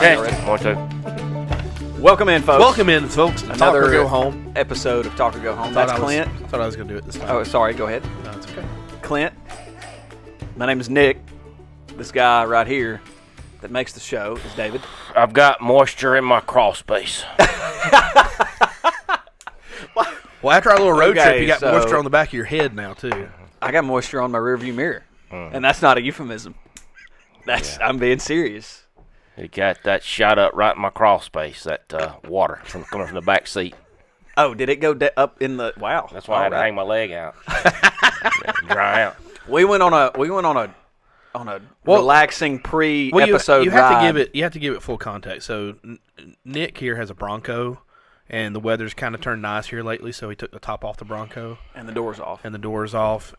Okay. One, two. Welcome in, folks. Welcome in, folks. To Talk or Go Home episode of Talk or Go Home. That's Clint. I thought I was going to do it this time. Oh, sorry. Go ahead. No, it's okay. Clint. My name is Nick. This guy right here that makes the show is David. I've got moisture in my crawl space. Well, after our little road trip, you got so- moisture on the back of your head now, too. I got moisture on my rearview mirror, and that's not a euphemism. I'm being serious. You got that shot up right in my crawl space, that water coming from the back seat. Oh, did it go up in the? Wow. That's why I had to hang my leg out. Dry out. We went on a relaxing pre-episode you have ride. You have to give it full context. So Nick here has a Bronco, and the weather's kind of turned nice here lately, so he took the top off the Bronco. And the door's off.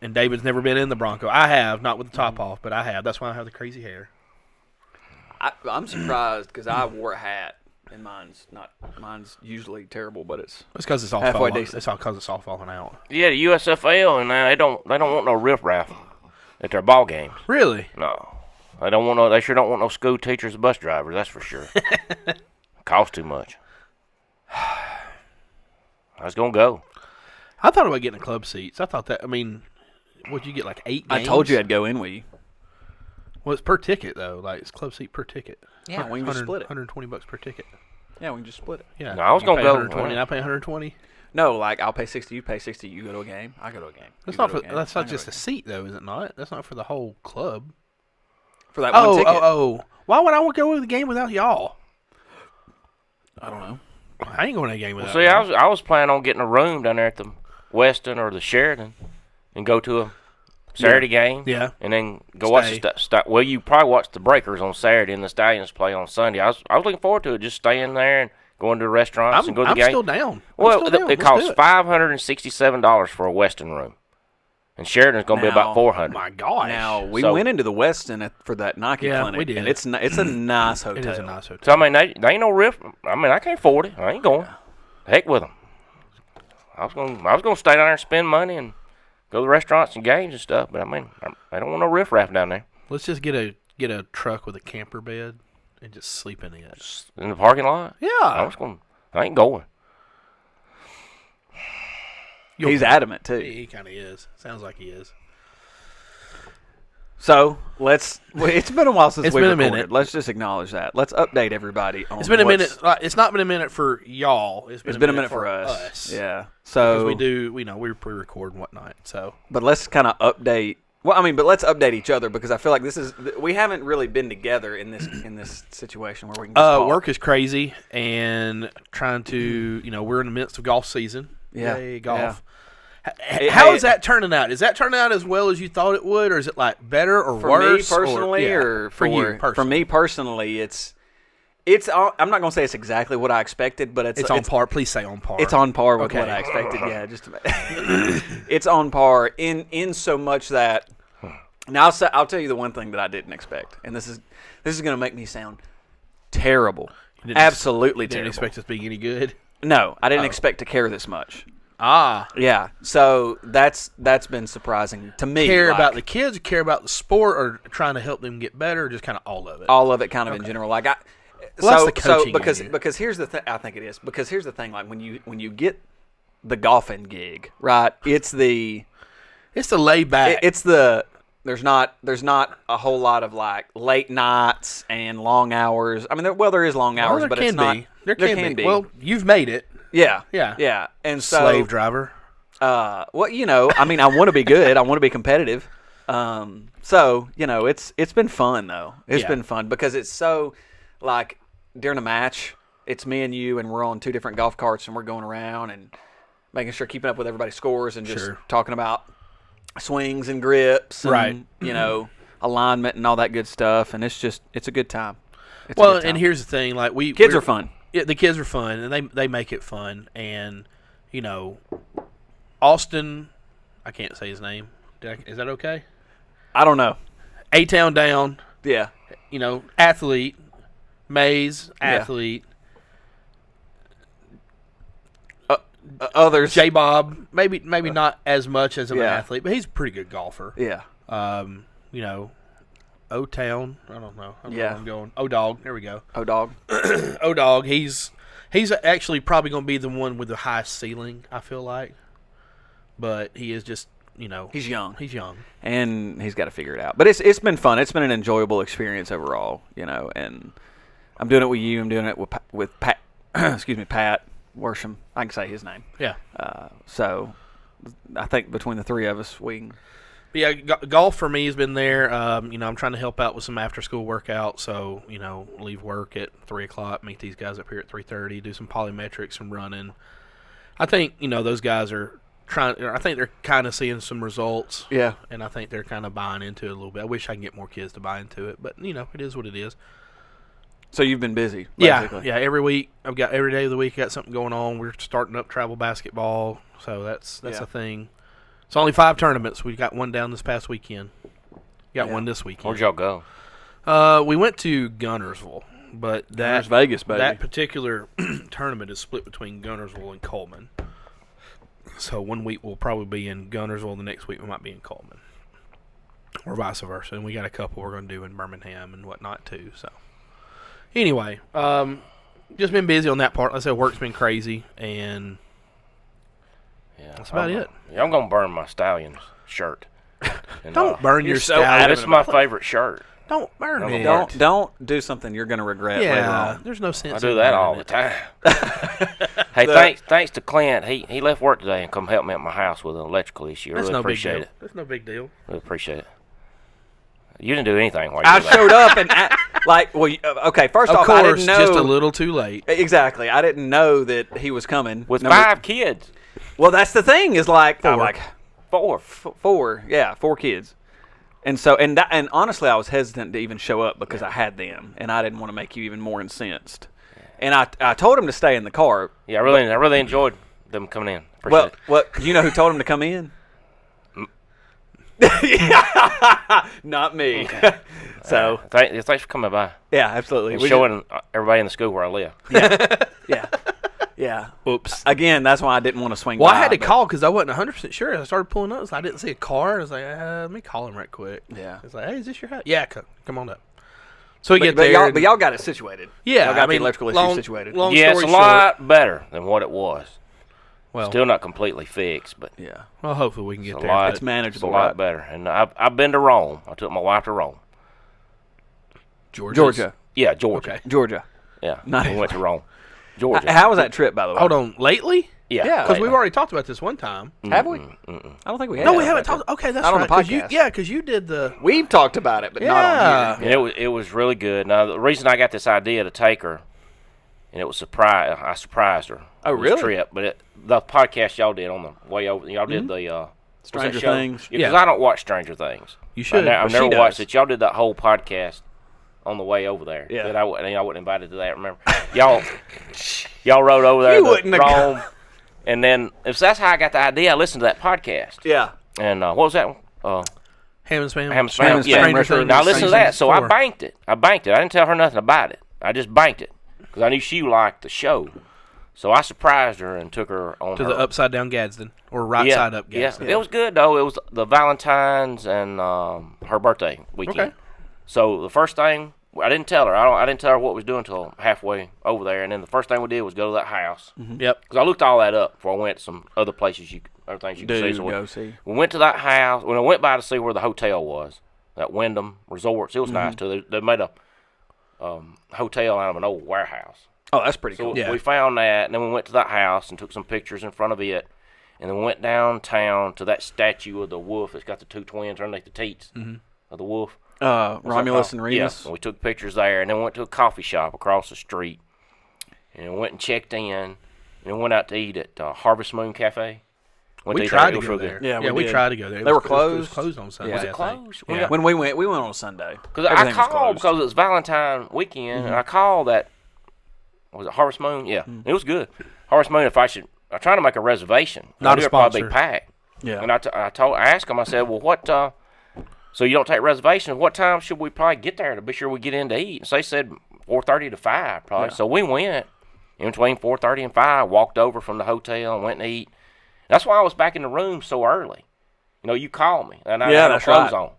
And David's never been in the Bronco. I have, not with the top off, but I have. That's why I have the crazy hair. I'm surprised because I wore a hat, and mine's usually terrible, but it's because it's all halfway falling. decent. It's all because it's all falling out. Yeah, the USFL, and they don't want no riffraff at their ball games. Really? No, they don't want no. They sure don't want no school teachers and bus drivers. That's for sure. Costs too much. I was gonna go. I thought about getting club seats. I thought that. I mean, would you get like 8 games? I told you I'd go in with you. Well, it's per ticket though. Like it's club seat per ticket. Yeah, we can just split it. $120 per ticket. Yeah, we can just split it. Yeah. No, I was gonna pay go. 120. And I pay 120. No, like I'll pay 60. You pay 60. You go to a game. I go to a game. That's not for. That's not just a seat though, is it not? That's not for the whole club. For that one ticket. Why would I go to the game without y'all? I don't know. I ain't going to a game without. See, I was planning on getting a room down there at the Weston or the Sheridan, and go to a Saturday game. Yeah. And then go watch the well, you probably watch the Breakers on Saturday and the Stallions play on Sunday. I was looking forward to it, just staying there and going to the restaurants and go to the game. I'm still down. Well, it costs $567 for a Weston room, and Sheridan's going to be about $400. My gosh! Now we went into the Weston for that Nike clinic. We did. And it's a nice hotel. It is a nice hotel. So I mean, they ain't no riff. I mean, I can't afford it. I ain't going. Heck with them. I was gonna stay down there and spend money and go to the restaurants and games and stuff. But I mean, I don't want no riffraff down there. Let's just get a truck with a camper bed and just sleep in it. Just in the parking lot. Yeah. I ain't going. He's adamant too. He kind of is. Sounds like he is. So it's been a while since It's we been a recorded. minute. Let's just acknowledge that. Let's update everybody on. It's been a minute. It's not been a minute for y'all. It's been a minute for us. Yeah. Because So we pre-record and whatnot. So, but let's kind of update. Well, I mean, but let's update each other because I feel like we haven't really been together in this situation where we can just talk. Work is crazy and trying to we're in the midst of golf season. Yeah. Yay, golf. Yeah. How is that turning out? Is that turning out as well as you thought it would, or is it like better or For worse? me personally, or for you personally? For me personally, it's. I'm not gonna say it's exactly what I expected, but it's on par. Please say on par. It's on par with Okay. what I expected. Yeah, just it's on par in so much that. Now I'll tell you the one thing that I didn't expect, and this is gonna make me sound terrible. Absolutely terrible. Didn't expect us being any good. No, I didn't expect to care this much. Ah, Yeah, so that's been surprising to me. care like, about the kids, care about the sport, or trying to help them get better, or just kind of all of it. all of it, kind of in general. Like Well, that's the coaching in you. because here's the thing. I think it is because here's the thing. Like when you get the golfing gig, right? It's the laid back. There's not a whole lot of like late nights and long hours. I mean, there is long hours, but it's not. There can be. Well, you've made it. Yeah. And so Slave driver. well, I mean, I want to be good. I want to be competitive. So it's been fun though. It's been fun because it's so like during a match, it's me and you, and we're on two different golf carts, and we're going around and making sure keeping up with everybody's scores and just talking about swings and grips, and, right? Alignment and all that good stuff. And it's a good time. It's a Well, good time. and here's the thing: like kids are fun. Yeah, the kids are fun, and they make it fun. And Austin, I can't say his name. Is that okay? I don't know. A-Town down. Yeah. Athlete. Mays, athlete. Others. J-Bob, maybe not as much as an athlete, but he's a pretty good golfer. Yeah. O-Town. I don't know. I don't know Yeah. where I'm going. O-Dog. There we go. Oh, dog. O-Dog. He's actually probably going to be the one with the highest ceiling, I feel like. But he is just, He's young. He's young. And he's got to figure it out. But it's been fun. It's been an enjoyable experience overall, and I'm doing it with you. I'm doing it with Pat. Excuse me, Pat Worsham. I can say his name. Yeah. So I think between the three of us, we can. But yeah, golf for me has been there. I'm trying to help out with some after-school workouts. So, leave work at 3 o'clock, meet these guys up here at 3:30, do some polymetrics, some running. I think, those guys are I think they're kind of seeing some results. Yeah. And I think they're kind of buying into it a little bit. I wish I can get more kids to buy into it. But, it is what it is. So you've been busy, basically. Yeah. Every week, every day of the week, got something going on. We're starting up travel basketball. So that's a thing. It's only 5 tournaments. We got one down this past weekend. Got one this weekend. Where'd y'all go? We went to Gunnersville, but There's Vegas, baby. that particular tournament is split between Gunnersville and Coleman. So one week we'll probably be in Gunnersville, the next week we might be in Coleman, or vice versa. And we got a couple we're going to do in Birmingham and whatnot too. So anyway, just been busy on that part. Like I said, work's been crazy, and that's about it. Yeah, I'm gonna burn my Stallion's shirt. And, Don't burn your so Stallion. adamant It's my favorite shirt. Don't burn Don't it. Don't do something you're going to regret later Yeah, on. there's no sense. I do in that burning all the it. time. Hey, thanks to Clint. He left work today and come help me at my house with an electrical issue. I That's really no big appreciate deal. it. That's no big deal. Really appreciate it. You didn't do anything while you I were there. showed up and, okay, first Of off, course, I didn't know. just a little too late. Exactly. I didn't know that he was coming. With 5 kids. Well, that's the thing is I'm 4. like, 4. 4. Yeah, 4 kids. And so, and honestly, I was hesitant to even show up because I had them, and I didn't want to make you even more incensed. And I told him to stay in the car. Yeah, I really enjoyed them coming in. Appreciate Well, you know who told him to come in? Not me. So, Thanks for coming by. yeah, absolutely. And We showing everybody in the school where I live. yeah. Oops. Again, that's why I didn't want to swing Well, by. I had to but- call because I wasn't 100% sure. I started pulling up, so I didn't see a car. I was like, let me call him right quick. Yeah. It's like, hey, is this your house? Yeah, come on up. So we get But there. y'all got it situated. Yeah, Y'all got I mean, the electrical issue long- situated. long- Yeah, it's a story lot better than what it was. well, Still not completely fixed, but Yeah. well, hopefully we can get it's a there. lot, but- It's it's a manageable, lot right? better. And I've been to Rome. I took my wife to Rome. Georgia. Yeah, Georgia. Okay. Georgia. Yeah, Not we went to Rome. Georgia. How was that trip, by the way? Hold on, lately? Yeah, Yeah, Because we've already talked about this one time. Have we? I don't think we have. No, we haven't talked. Okay, that's Not on right. the 'cause you, podcast. yeah, because you did the. We've talked about it, but not on here. And it was really good. Now the reason I got this idea to take her, and it was I surprised her. Oh, with this really? Trip, but the podcast y'all did on the way over, y'all did the what's that Stranger show? Things. Yeah, because Yeah. I don't watch Stranger Things. You should. I've But never she watched does. it. Y'all did that whole podcast on the way over there. Yeah. That I wasn't invited to that. Remember, y'all rode over there You to wouldn't have Rome, and then if that's how I got the idea, I listened to that podcast. Yeah. And what was that one? Hammonds Family. Hammonds Family, Hammonds yeah. Family, Stranger Things. Now listen to Stranger that. So I Things banked it. I didn't tell her nothing about it. I just banked it because I knew she liked the show. So I surprised her and took her on to her. the upside down Gadsden or right side up Gadsden. Yeah, it was good though. It was the Valentine's and her birthday weekend. Okay. So the first thing I didn't tell her. I didn't tell her what we was doing until halfway over there. And then the first thing we did was go to that house Yep. because I looked all that up before I went to some other places other things you could see. So go see. we went to that house. When I went by to see where the hotel was, that Wyndham Resorts, it was nice too. They made a hotel out of an old warehouse. Oh, that's pretty So cool. Yeah. we found that, and then we went to that house and took some pictures in front of it, and then went downtown to that statue of the wolf that's got the 2 twins underneath the teats of the wolf. Romulus and Remus. Yeah, and we took pictures there, and then went to a coffee shop across the street, and went and checked in, and then went out to eat at Harvest Moon Cafe. Went We eat tried there. to It was go real there. good. Yeah, we did. tried to go there. They were It was closed? closed on Sunday. Was it I think. closed? Yeah. When we went on Sunday. Because I Everything was called closed. because it was Valentine weekend, and I called that. Was it Harvest Moon? Yeah, it was good. Harvest Moon. If I should, I'm trying to make a reservation. Not a It'll probably be sponsor. packed. Yeah. And I asked them. I said, well, what? So you don't take reservations? What time should we probably get there to be sure we get in to eat? So they said 4:30 to 5 probably. Yeah. So we went in between 4:30 and 5. Walked over from the hotel and went and eat. That's why I was back in the room so early. You know, you called me and I Yeah, had no that's clothes right. on.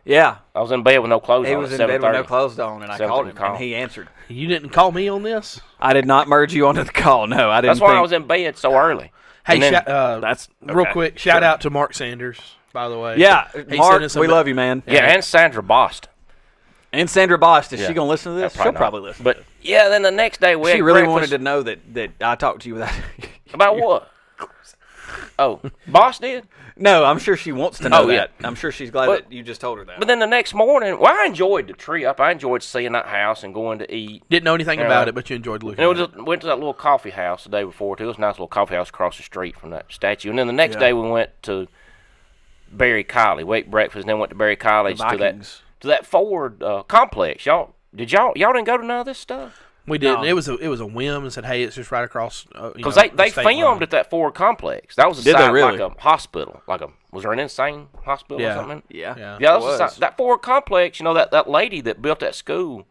Yeah. I was in bed with no clothes on. He was at in bed with no 7:30. clothes on, and I called him, call. and he answered. You didn't call me on this? I did not merge you onto the call. No, I didn't. That's why I was in bed so early. Hey, And then- That's real okay. quick, shout out to Mark Sanders, by the way. Yeah, He Mark, sent us we love you, man. Yeah, and Sandra Bost. And Sandra Bosch, is Yeah. she gonna listen to this? Probably She'll not. probably listen. But yeah, then the next day we She had really breakfast. wanted to know that I talked to you without. About what? Oh, Boss did. No, I'm sure she wants to know Oh, yeah. that. I'm sure she's glad But- that you just told her that. But then the next morning, well, I enjoyed the trip. I enjoyed seeing that house and going to eat. Didn't know anything Yeah. about it, but you enjoyed looking And at we went to that little coffee house the day before, too. It was a nice little coffee house across the street from that statue. And then the next day we went to Barry Colley. We ate breakfast and then went to Barry College Vikings. to that Ford complex. Y'all didn't go to none of this stuff? We didn't. No. It was a whim and said, hey, it's just right across. Because they filmed at that Ford complex. That was a Did they site really? like a hospital. Was there an insane hospital Yeah. or something? yeah, Yeah. Yeah, it was. that Ford complex. That lady that built that school,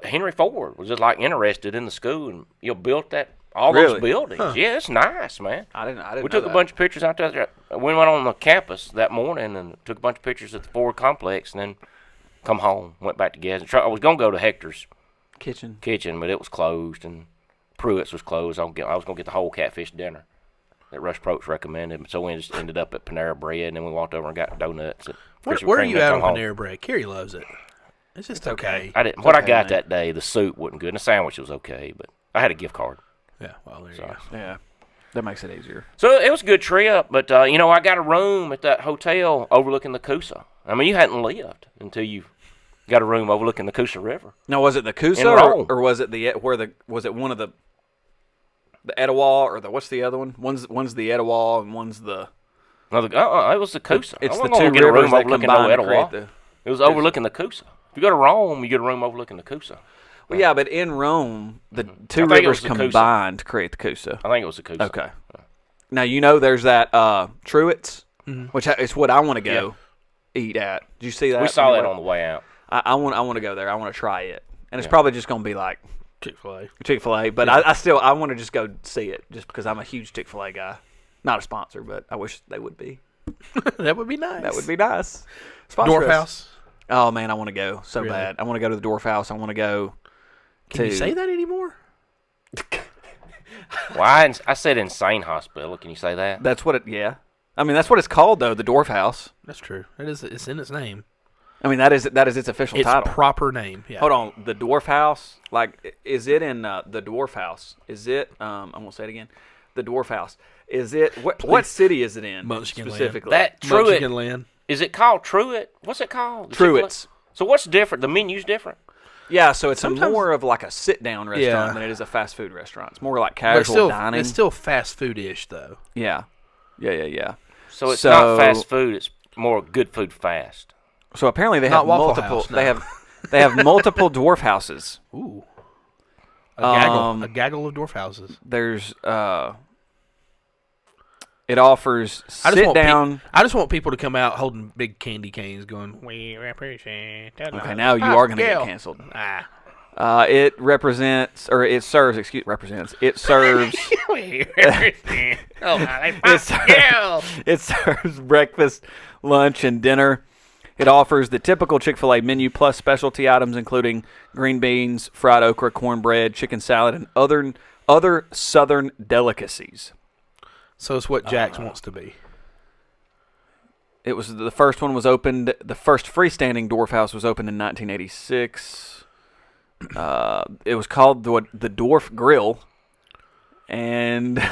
Henry Ford, was just like interested in the school and built all Really? those buildings. Huh. Yeah, it's nice, man. I didn't. We know took a that. bunch of pictures out there. We went on the campus that morning and took a bunch of pictures at the Ford complex, and then come home, went back to gas. I was gonna go to Hector's kitchen. but it was closed, and Pruitt's was closed. I was gonna get the whole catfish dinner that Rush Probst recommended. So we just ended up at Panera Bread, and then we walked over and got donuts. At Krispy Where are Kreme, you then at come on home. Panera Bread? Carrie loves it. It's just okay. I didn't. What I okay, got man. that day, the soup wasn't good, and the sandwich was okay, but I had a gift card. Yeah, well, there you So, go. Yeah, that makes it easier. so it was a good trip, but I got a room at that hotel overlooking the Coosa. I mean, you hadn't lived until you got a room overlooking the Coosa River. Now, was it the Coosa In Rome. or was it was it one of the Etowah or what's the other one? One's the Etowah and one's the. No, it was the Coosa. It's I the wasn't gonna two get a room rivers that overlooking no combine to Etowah. create the. It was overlooking the Coosa. If you go to Rome, you get a room overlooking the Coosa. Well, yeah, but in Rome, the two I think it rivers was the Coosa. combined to create the Coosa. I think it was the Coosa. Okay. Now there's that Truett's, which is what I want to go eat at. Did you see that? We saw that on the way out. I want to go there. I want to try it, and it's probably just going to be like Chick-fil-A. Chick-fil-A. But I want to just go see it, just because I'm a huge Chick-fil-A guy. Not a sponsor, but I wish they would be. That would be nice. That would be nice. Sponsor Dwarf us. House. Oh man, I want to go so Really? bad. I want to go to the Dwarf House. I want to go. Can you say that anymore? Well, I said insane hospital. Can you say that? That's what it. Yeah. I mean, that's what it's called though. The Dwarf House. That's true. It's in its name. I mean, that is its official Its title. proper name. Yeah. Hold on, the Dwarf House. Like, is it in the Dwarf House? Is it? I'm gonna say it again. The Dwarf House. Is it? What city is it in Munchkin Land. specifically? That Truett. Munchkin Land. Is it called Truett? What's it called? The Chick-fil-A? Truett's. So what's different? The menu's different. Yeah, so it's Sometimes- more of like a sit-down restaurant Yeah. than it is a fast food restaurant. It's more like But casual dining. it's still fast food-ish, though. Yeah. So it's not fast food. It's more good food fast. So apparently they Not have Waffle multiple. House, no. They have multiple dwarf houses. Ooh. A Um, gaggle of dwarf houses. There's it offers sit down. I just want people to come out holding big candy canes going, we represent. Okay, now you are going to get canceled. It represents, or it serves, represents. It serves. It serves breakfast, lunch, and dinner. It offers the typical Chick-fil-A menu plus specialty items including green beans, fried okra, cornbread, chicken salad, and other southern delicacies. So it's what Jax wants to be. It was the first one was opened. The first freestanding Dwarf House was opened in 1986. It was called the Dwarf Grill, and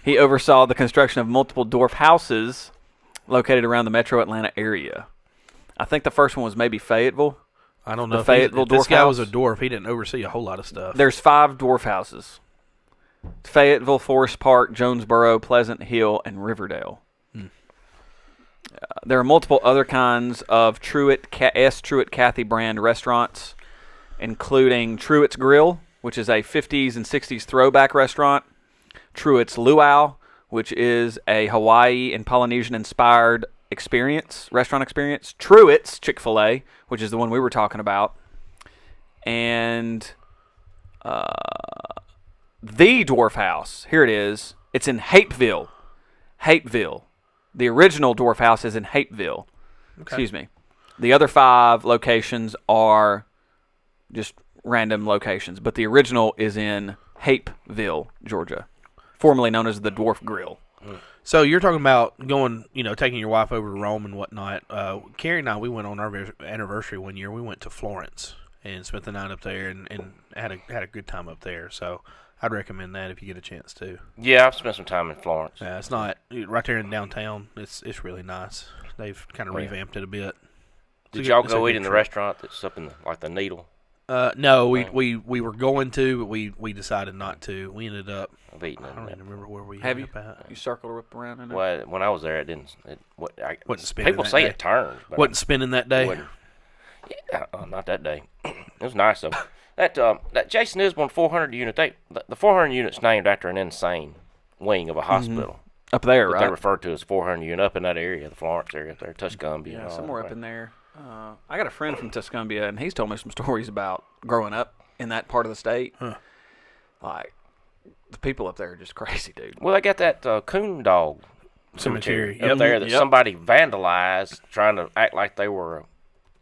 he oversaw the construction of multiple Dwarf houses located around the metro Atlanta area. I think the first one was maybe Fayetteville. I don't know The if Fayetteville this Dwarf guy was a House? dwarf. He didn't oversee a whole lot of stuff. There's 5 Dwarf houses: Fayetteville, Forest Park, Jonesboro, Pleasant Hill, and Riverdale. There are multiple other kinds of Truett Cathy brand restaurants, including Truett's Grill, which is a 50s and 60s throwback restaurant, Truett's Luau, which is a Hawaii and Polynesian-inspired restaurant experience, Truett's Chick-fil-A, which is the one we were talking about, and the Dwarf House. Here it is. It's in Hapeville. The original Dwarf House is in Hapeville. Excuse me. The other 5 locations are just random locations, but the original is in Hapeville, Georgia, formerly known as the Dwarf Grill. So you're talking about going, taking your wife over to Rome and whatnot. Carrie and I, we went on our anniversary one year. We went to Florence and spent the night up there and had a good time up there. So I'd recommend that if you get a chance to. Yeah, I've spent some time in Florence. Yeah, it's not right there in downtown. It's really nice. They've kind of revamped it a bit. Did y'all go eat in the restaurant that's up in the Needle? No, we were going to, but we decided not to. We ended up. I've eaten I don't even remember where we have you. Up at. You circled around in there? Well, when I was there, it didn't. Wasn't spinning. People that say day. it turns. But Wasn't spinning that day. Yeah, not that day. It was nice though. That Jason Isbell 400 unit. The 400 unit's named after an insane wing of a hospital. Up there, right? They refer to as 400 unit up in that area, the Florence area up there, Tuscumbia. Yeah, somewhere up in there. I got a friend from Tuscumbia, and he's told me some stories about growing up in that part of the state. Huh. Like, the people up there are just crazy, dude. Well, they got that coon dog cemetery up there that somebody vandalized, trying to act like they were.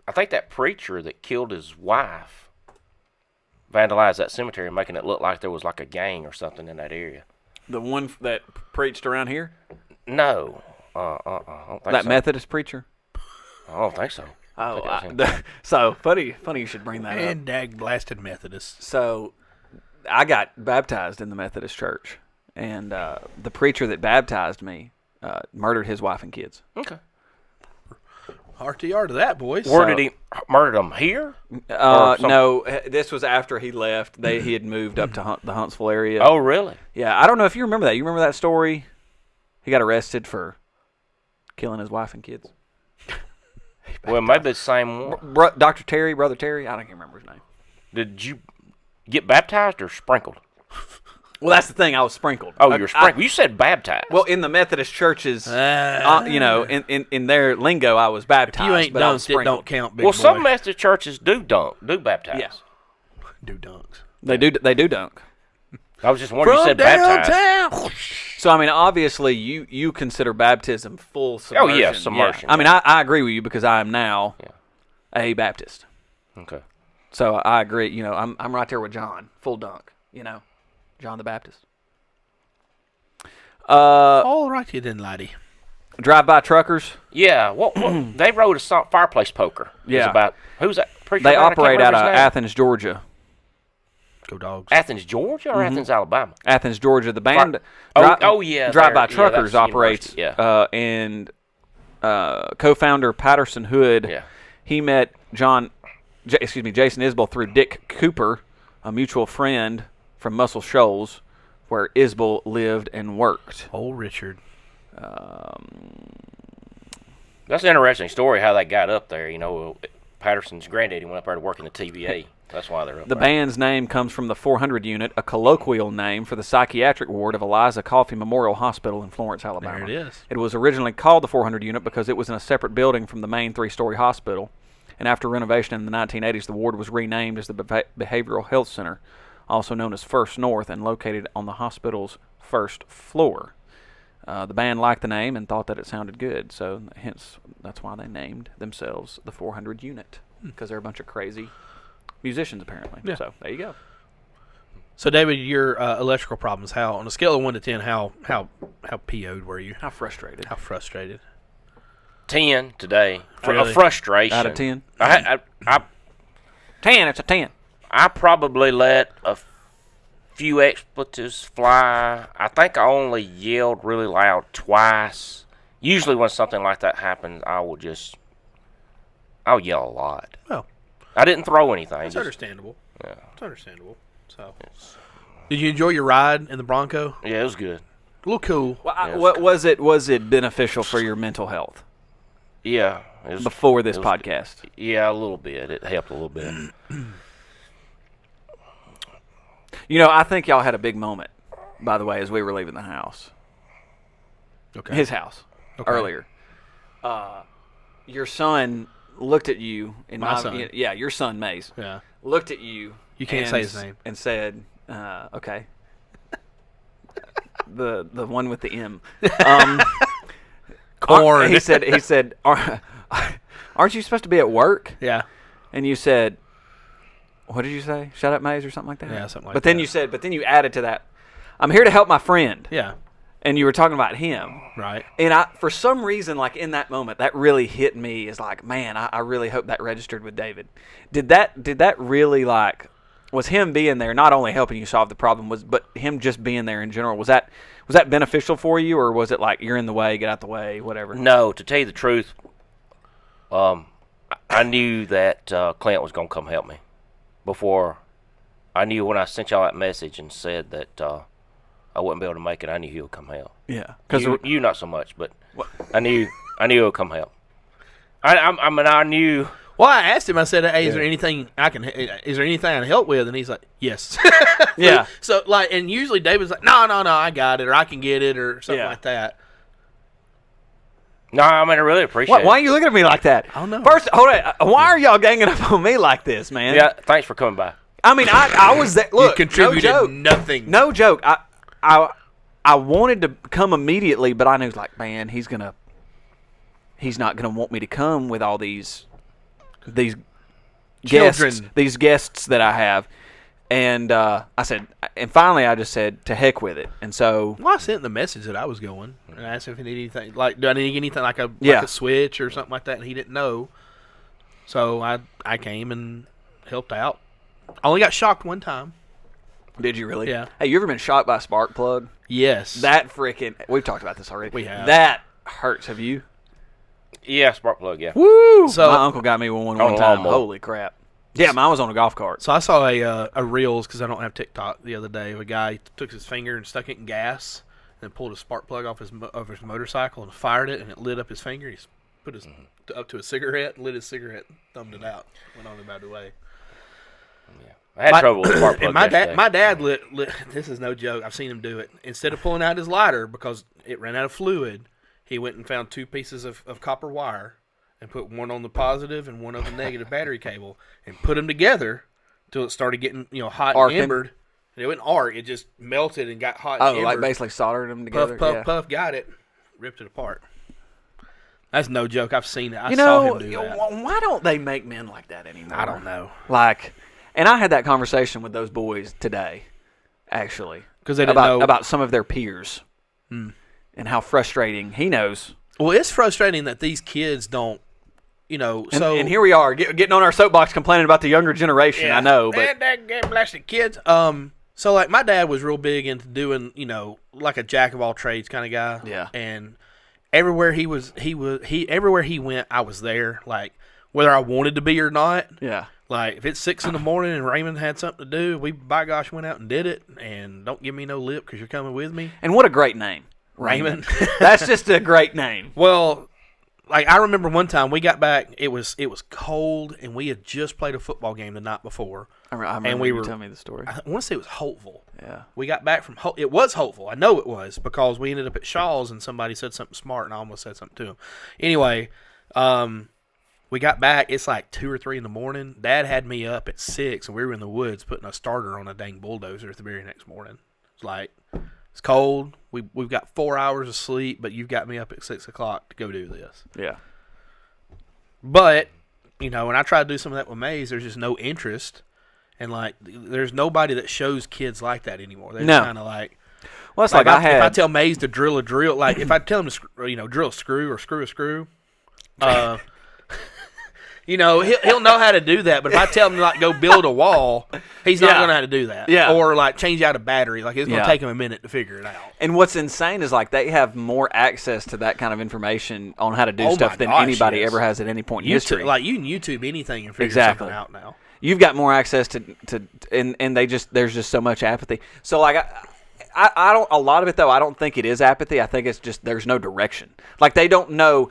I think that preacher that killed his wife vandalized that cemetery, making it look like there was like a gang or something in that area. The one that preached around here? No. I don't think that so. Methodist preacher? I don't think so. So funny you should bring that up. And dag blasted Methodist. So I got baptized in the Methodist church, and the preacher that baptized me murdered his wife and kids. Okay. RTR to that, boys. Where did he murder them? Here? No, this was after he left. He had moved up to the Huntsville area. Oh, really? Yeah, I don't know if you remember that. You remember that story? He got arrested for killing his wife and kids. Well, maybe the same one. Brother Terry, I don't even remember his name. Did you get baptized or sprinkled? Well, that's the thing. I was sprinkled. Oh, you were sprinkled. You said baptized. Well, in the Methodist churches, in their lingo, I was baptized. You ain't but dunked, it don't count, big well, boy. some Methodist churches do baptize. Yeah. Do dunks. They do dunk. I was just wondering. You said baptized. So, I mean, obviously, you consider baptism full submersion. Oh, yeah, submersion. Yeah. I mean, I agree with you because I am now a Baptist. Okay. So I agree. I'm right there with John. Full dunk. John the Baptist. All right, you then, laddie. Drive-by truckers. Yeah. What they wrote a fireplace poker. Yeah. About who's that? They operate out of Athens, Georgia. Go Dogs. Athens, Georgia, or Athens, Alabama? Athens, Georgia. The band. Yeah. Drive-by that's truckers the operates. university, And co-founder Patterson Hood. Yeah. He met Jason Isbell through Dick Cooper, a mutual friend from Muscle Shoals, where Isbell lived and worked. Old Richard. That's an interesting story how they got up there. Patterson's granddaddy went up there to work in the TVA. That's why they're up The there. band's name comes from the 400 unit, a colloquial name for the psychiatric ward of Eliza Coffey Memorial Hospital in Florence, Alabama. There it is. It was originally called the 400 unit because it was in a separate building from the main 3-story hospital. And after renovation in the 1980s, the ward was renamed as the Behavioral Health Center, also known as First North, and located on the hospital's first floor. The band liked the name and thought that it sounded good, so hence that's why they named themselves the 400 unit, because they're a bunch of crazy musicians apparently. Yeah. So there you go. So David, your electrical problems. How on a scale of 1 to 10? How PO'd were you? How frustrated. How frustrated? 10 today. Really? A frustration. Out of 10? I 10, it's a 10. I probably let a few expletives fly. I think I only yelled really loud twice. Usually when something like that happens, I'll yell a lot. Well, I didn't throw anything. that's understandable. Yeah. It's understandable. So, did you enjoy your ride in the Bronco? Yeah, it was good. A little cool. Well, what was it beneficial for your mental health Yeah. It was, before this podcast? Yeah, a little bit. It helped a little bit. I think y'all had a big moment, by the way, as we were leaving the house. Okay. His house. Okay. Earlier. Your son looked at you. My son? Yeah, your son, Maze. Yeah. Looked at you. You can't say his name. And said, okay. the one with the M. Corn. He said, Aren't you supposed to be at work? Yeah. And you said, what did you say? Shut up, Maze, or something like that? Yeah, something like but that. Then you added to that, I'm here to help my friend. Yeah. And you were talking about him. Right. And for some reason, like in that moment, that really hit me as like, man, I really hope that registered with David. Did that really like, was him being there not only helping you solve the problem, but him just being there in general, was that beneficial for you, or was it like you're in the way, get out the way, whatever? No, to tell you the truth, I knew that Clint was going to come help me before. I knew when I sent y'all that message and said that I wouldn't be able to make it, I knew he would come help. Yeah, because you not so much, but I knew he would come help. I knew. Well, I asked him. I said, "Hey, is there anything I can help with?" And he's like, "Yes." Yeah. So like, and usually David's like, "No, I got it, or I can get it, or something like that." No, I mean I really appreciate it. Why are you looking at me like that? I don't know. First, hold on. Why are y'all ganging up on me like this, man? Yeah, thanks for coming by. I mean, I was there. Look, you contributed no joke. nothing. No joke. I wanted to come immediately, but I knew like, man, he's not gonna want me to come with all these guests that I have. And I said, and finally I just said, to heck with it. And so, well, I sent the message that I was going and I asked him if he needed anything. Like, do I need anything like a switch or something like that? And he didn't know. So I came and helped out. I only got shocked one time. Did you really? Yeah. Hey, you ever been shocked by a spark plug? Yes. That freaking, we've talked about this already. We have. That hurts. Have you? Yeah, spark plug. Yeah. Woo! So my uncle got me one time. lawnmower. Holy crap! Yeah, mine was on a golf cart. So I saw a Reels, because I don't have TikTok, the other day. A guy took his finger and stuck it in gas, and then pulled a spark plug off his motorcycle and fired it, and it lit up his finger. He put his up to a cigarette, lit his cigarette, thumbed it out, went on about the way. Yeah. I had trouble with spark plug. And my dad lit. This is no joke. I've seen him do it. Instead of pulling out his lighter because it ran out of fluid, he went and found 2 pieces of copper wire and put one on the positive and one on the negative battery cable and put them together until it started getting hot Arcing. and embered. And it wouldn't arc. It just melted and got hot and embered. Like basically soldering them together. Puff, got it. Ripped it apart. That's no joke. I've seen it. I saw him do that. Why don't they make men like that anymore? I don't know. Like, and I had that conversation with those boys today, actually. Because they didn't know about some of their peers and how frustrating he knows. Well, it's frustrating that these kids don't, And here we are getting on our soapbox complaining about the younger generation. I know, but that blasted kids. So like my dad was real big into doing, like a jack of all trades kind of guy. Yeah. And everywhere he went, I was there. Like whether I wanted to be or not. Yeah. Like if it's 6 a.m. and Raymond had something to do, we by gosh went out and did it. And don't give me no lip because you're coming with me. And what a great name, Raymond. That's just a great name. Well, like I remember one time we got back. It was cold, and we had just played a football game the night before. I remember you telling me the story. I want to say it was Holtville. Yeah. We got back from it was Holtville. I know it was because we ended up at Shaw's and somebody said something smart, and I almost said something to him. Anyway, we got back. It's like 2 or 3 in the morning. Dad had me up at 6, and we were in the woods putting a starter on a dang bulldozer the very next morning. It's like it's cold. We've got 4 hours of sleep, but you've got me up at 6 o'clock to go do this. Yeah. But when I try to do some of that with Maze, there's just no interest, and like there's nobody that shows kids like that anymore. They're just kind of like. Well, it's like if I tell Maze to drill a drill, like if I tell him to drill a screw or screw a screw, he'll know how to do that. But if I tell him to like go build a wall, he's not going to know how to do that. Yeah. Or like change out a battery. Like it's going to take him a minute to figure it out. And what's insane is like they have more access to that kind of information on how to do stuff than anybody ever has at any point in history. Like you can YouTube anything and figure something out now. You've got more access to and there's just so much apathy. So like I don't, a lot of it though, I don't think it is apathy. I think it's just there's no direction. Like they don't know.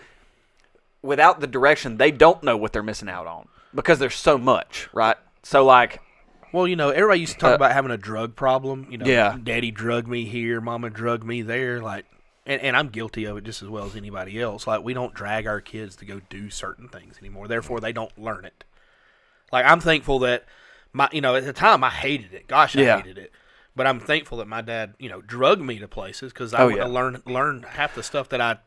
Without the direction, they don't know what they're missing out on because there's so much, right? So, like... Well, everybody used to talk about having a drug problem. Yeah. Daddy drugged me here, Mama drugged me there. Like, and I'm guilty of it just as well as anybody else. Like, we don't drag our kids to go do certain things anymore. Therefore, they don't learn it. Like, I'm thankful that, at the time, I hated it. Gosh, I hated it. But I'm thankful that my dad, drug me to places because I want to learn half the stuff that I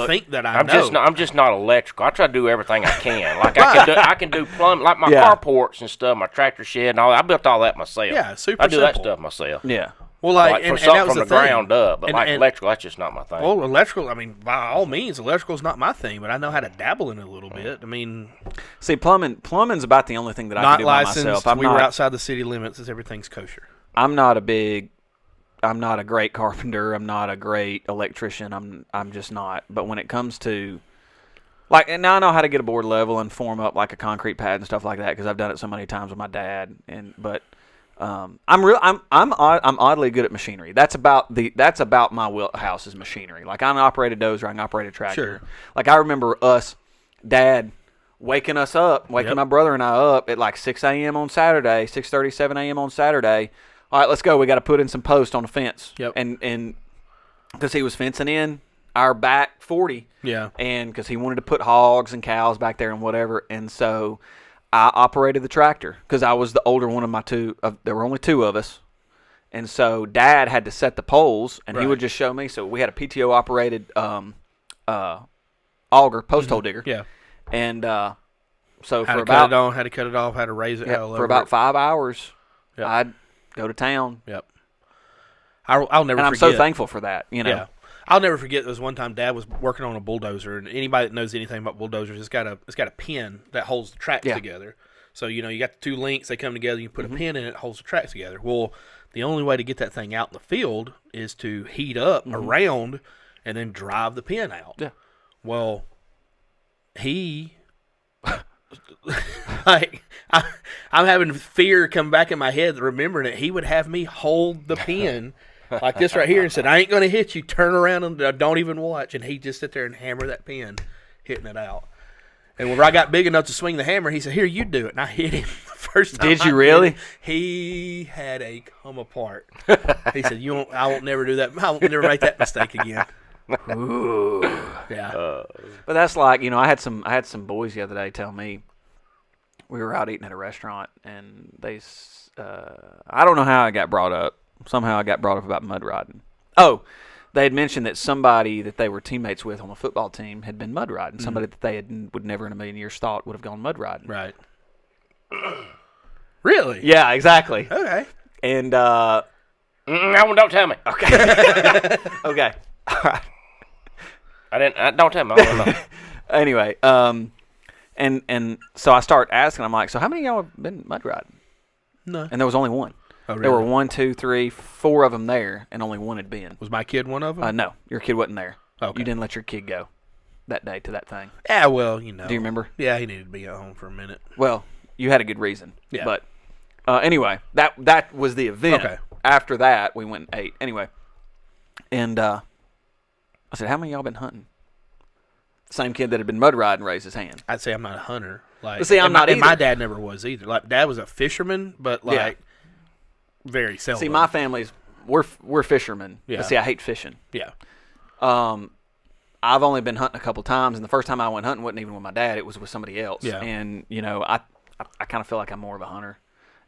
think that I know. I'm just not electrical. I try to do everything I can. Like I can do plumbing, like my carports and stuff, my tractor shed and all that. I built all that myself. Yeah, super I do simple. that stuff myself. Yeah. Well, and that was from the ground up, but electrical, that's just not my thing. Well, electrical, I mean, by all means, electrical is not my thing, but I know how to dabble in it a little bit. I mean, see, plumbing's about the only thing that I can do by myself. We were outside the city limits, as everything's kosher. I'm not a great carpenter. I'm not a great electrician. I'm just not. But when it comes to and now I know how to get a board level and form up like a concrete pad and stuff like that because I've done it so many times with my dad. But I'm oddly good at machinery. That's about my wheelhouse is machinery. Like I can operate a dozer, I can operate a tractor. Sure. Like I remember Dad waking my brother and I up at like 6 a.m. on Saturday, 6:30, 7 a.m. on Saturday. All right, let's go. We got to put in some posts on the fence. Yep. And because he was fencing in our back 40. Yeah. And because he wanted to put hogs and cows back there and whatever. And so I operated the tractor because I was the older one of my two. There were only two of us. And so Dad had to set the poles, and he would just show me. So we had a PTO operated auger, post hole digger. Yeah. And so how to cut it on, how to cut it off, how to raise it. For about 5 hours, I'd go to town. Yep. I'll never forget. And I'm so thankful for that, Yeah. I'll never forget. There was one time Dad was working on a bulldozer, and anybody that knows anything about bulldozers, it's got a pin that holds the tracks together. So you got the two links, they come together. You put a pin in it, holds the tracks together. Well, the only way to get that thing out in the field is to heat up around and then drive the pin out. Yeah. Well, he I'm having fear come back in my head remembering it. He would have me hold the pin like this right here and said, I ain't going to hit you. Turn around and don't even watch. And he'd just sit there and hammer that pin, hitting it out. And when I got big enough to swing the hammer, he said, here, you do it. And I hit him the first time. Did you really? He had a come apart. He said, I won't never do that. I won't never make that mistake again. Ooh. Yeah. But that's like, I had some boys the other day tell me we were out eating at a restaurant, and they I don't know how I got brought up. Somehow I got brought up about mud riding. Oh, they had mentioned that somebody that they were teammates with on the football team had been mud riding. Somebody that they would never in a million years thought would have gone mud riding. Right. Really? Yeah, exactly. Okay. And that one don't tell me. Okay. Okay. All right. Don't tell me. I don't know. Anyway, and so I start asking. I'm like, so how many of y'all have been mud riding? No. And there was only one. Oh, really? There were 1, 2, 3, 4 of them there, and only one had been. Was my kid one of them? No, your kid wasn't there. Okay. You didn't let your kid go that day to that thing. Yeah, well, Do you remember? Yeah, he needed to be at home for a minute. Well, you had a good reason. Yeah. But anyway, that was the event. Okay. After that, we went and ate. Anyway, and I said, how many of y'all been hunting? The same kid that had been mud riding raised his hand. I'd say I'm not a hunter. But see, I'm not and either. my dad never was either. Like, Dad was a fisherman, but very seldom. See, my family's we're fishermen. Yeah. But see, I hate fishing. Yeah. I've only been hunting a couple times, and the first time I went hunting wasn't even with my dad; it was with somebody else. Yeah. And I kind of feel like I'm more of a hunter.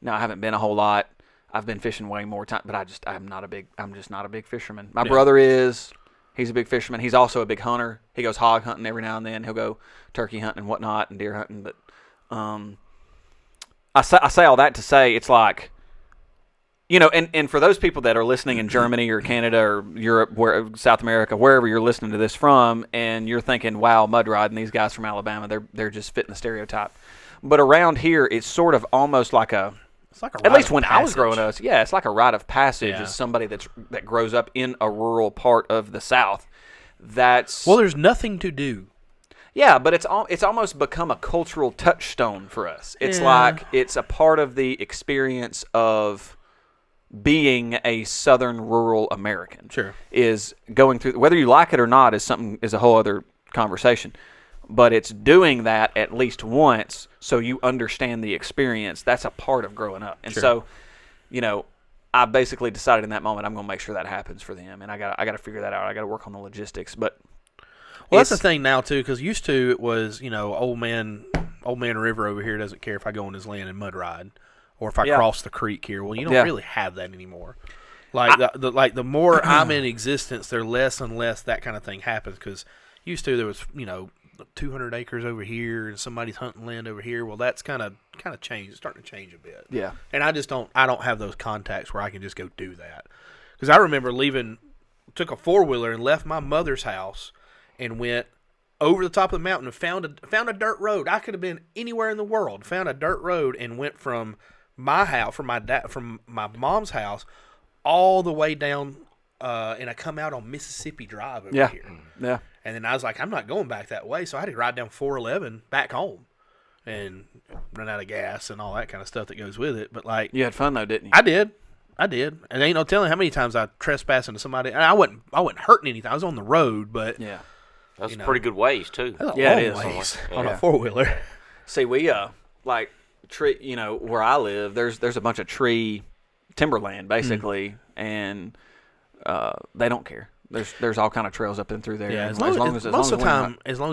No, I haven't been a whole lot. I've been fishing way more time, but I'm just not a big fisherman. My brother is. He's a big fisherman. He's also a big hunter. He goes hog hunting every now and then. He'll go turkey hunting and whatnot and deer hunting. But I say all that to say it's like, and for those people that are listening in Germany or Canada or Europe, South America, wherever you're listening to this from, and you're thinking, wow, mud riding, these guys from Alabama, they're just fitting the stereotype. But around here, it's sort of almost like it's like a at least when passage. I was growing up, it's like a rite of passage Yeah. as somebody that grows up in a rural part of the South. Well, there's nothing to do. Yeah, but it's almost become a cultural touchstone for us. It's like it's a part of the experience of being a Southern rural American. Sure. Is going through, whether you like it or not is a whole other conversation. But it's doing that at least once so you understand the experience. That's a part of growing up. And so, I basically decided in that moment I'm going to make sure that happens for them. And I got to figure that out. I got to work on the logistics. But that's the thing now too, because used to it was old man River over here doesn't care if I go on his land and mud ride, or if I cross the creek here. Well, you don't really have that anymore. Like the more I'm in existence, there less and less that kind of thing happens. Because used to there was 200 acres over here and somebody's hunting land over here. Well, that's kind of changed. It's starting to change a bit. Yeah. And I don't have those contacts where I can just go do that. Because I remember took a 4-wheeler and left my mother's house and went over the top of the mountain and found a dirt road. I could have been anywhere in the world. Found a dirt road and went from my house, from my mom's house, all the way down, and I come out on Mississippi Drive over here. Yeah. And then I was like, I'm not going back that way, so I had to ride down 411 back home and run out of gas and all that kind of stuff that goes with it. But like, you had fun though, didn't you? I did. And ain't no telling how many times I trespassed into somebody. And I wasn't hurting anything. I was on the road, but that's a pretty good ways too. It is on a 4-wheeler. See, we like tree. Where I live, there's a bunch of tree timberland basically, and they don't care. There's all kind of trails up and through there. Yeah, as long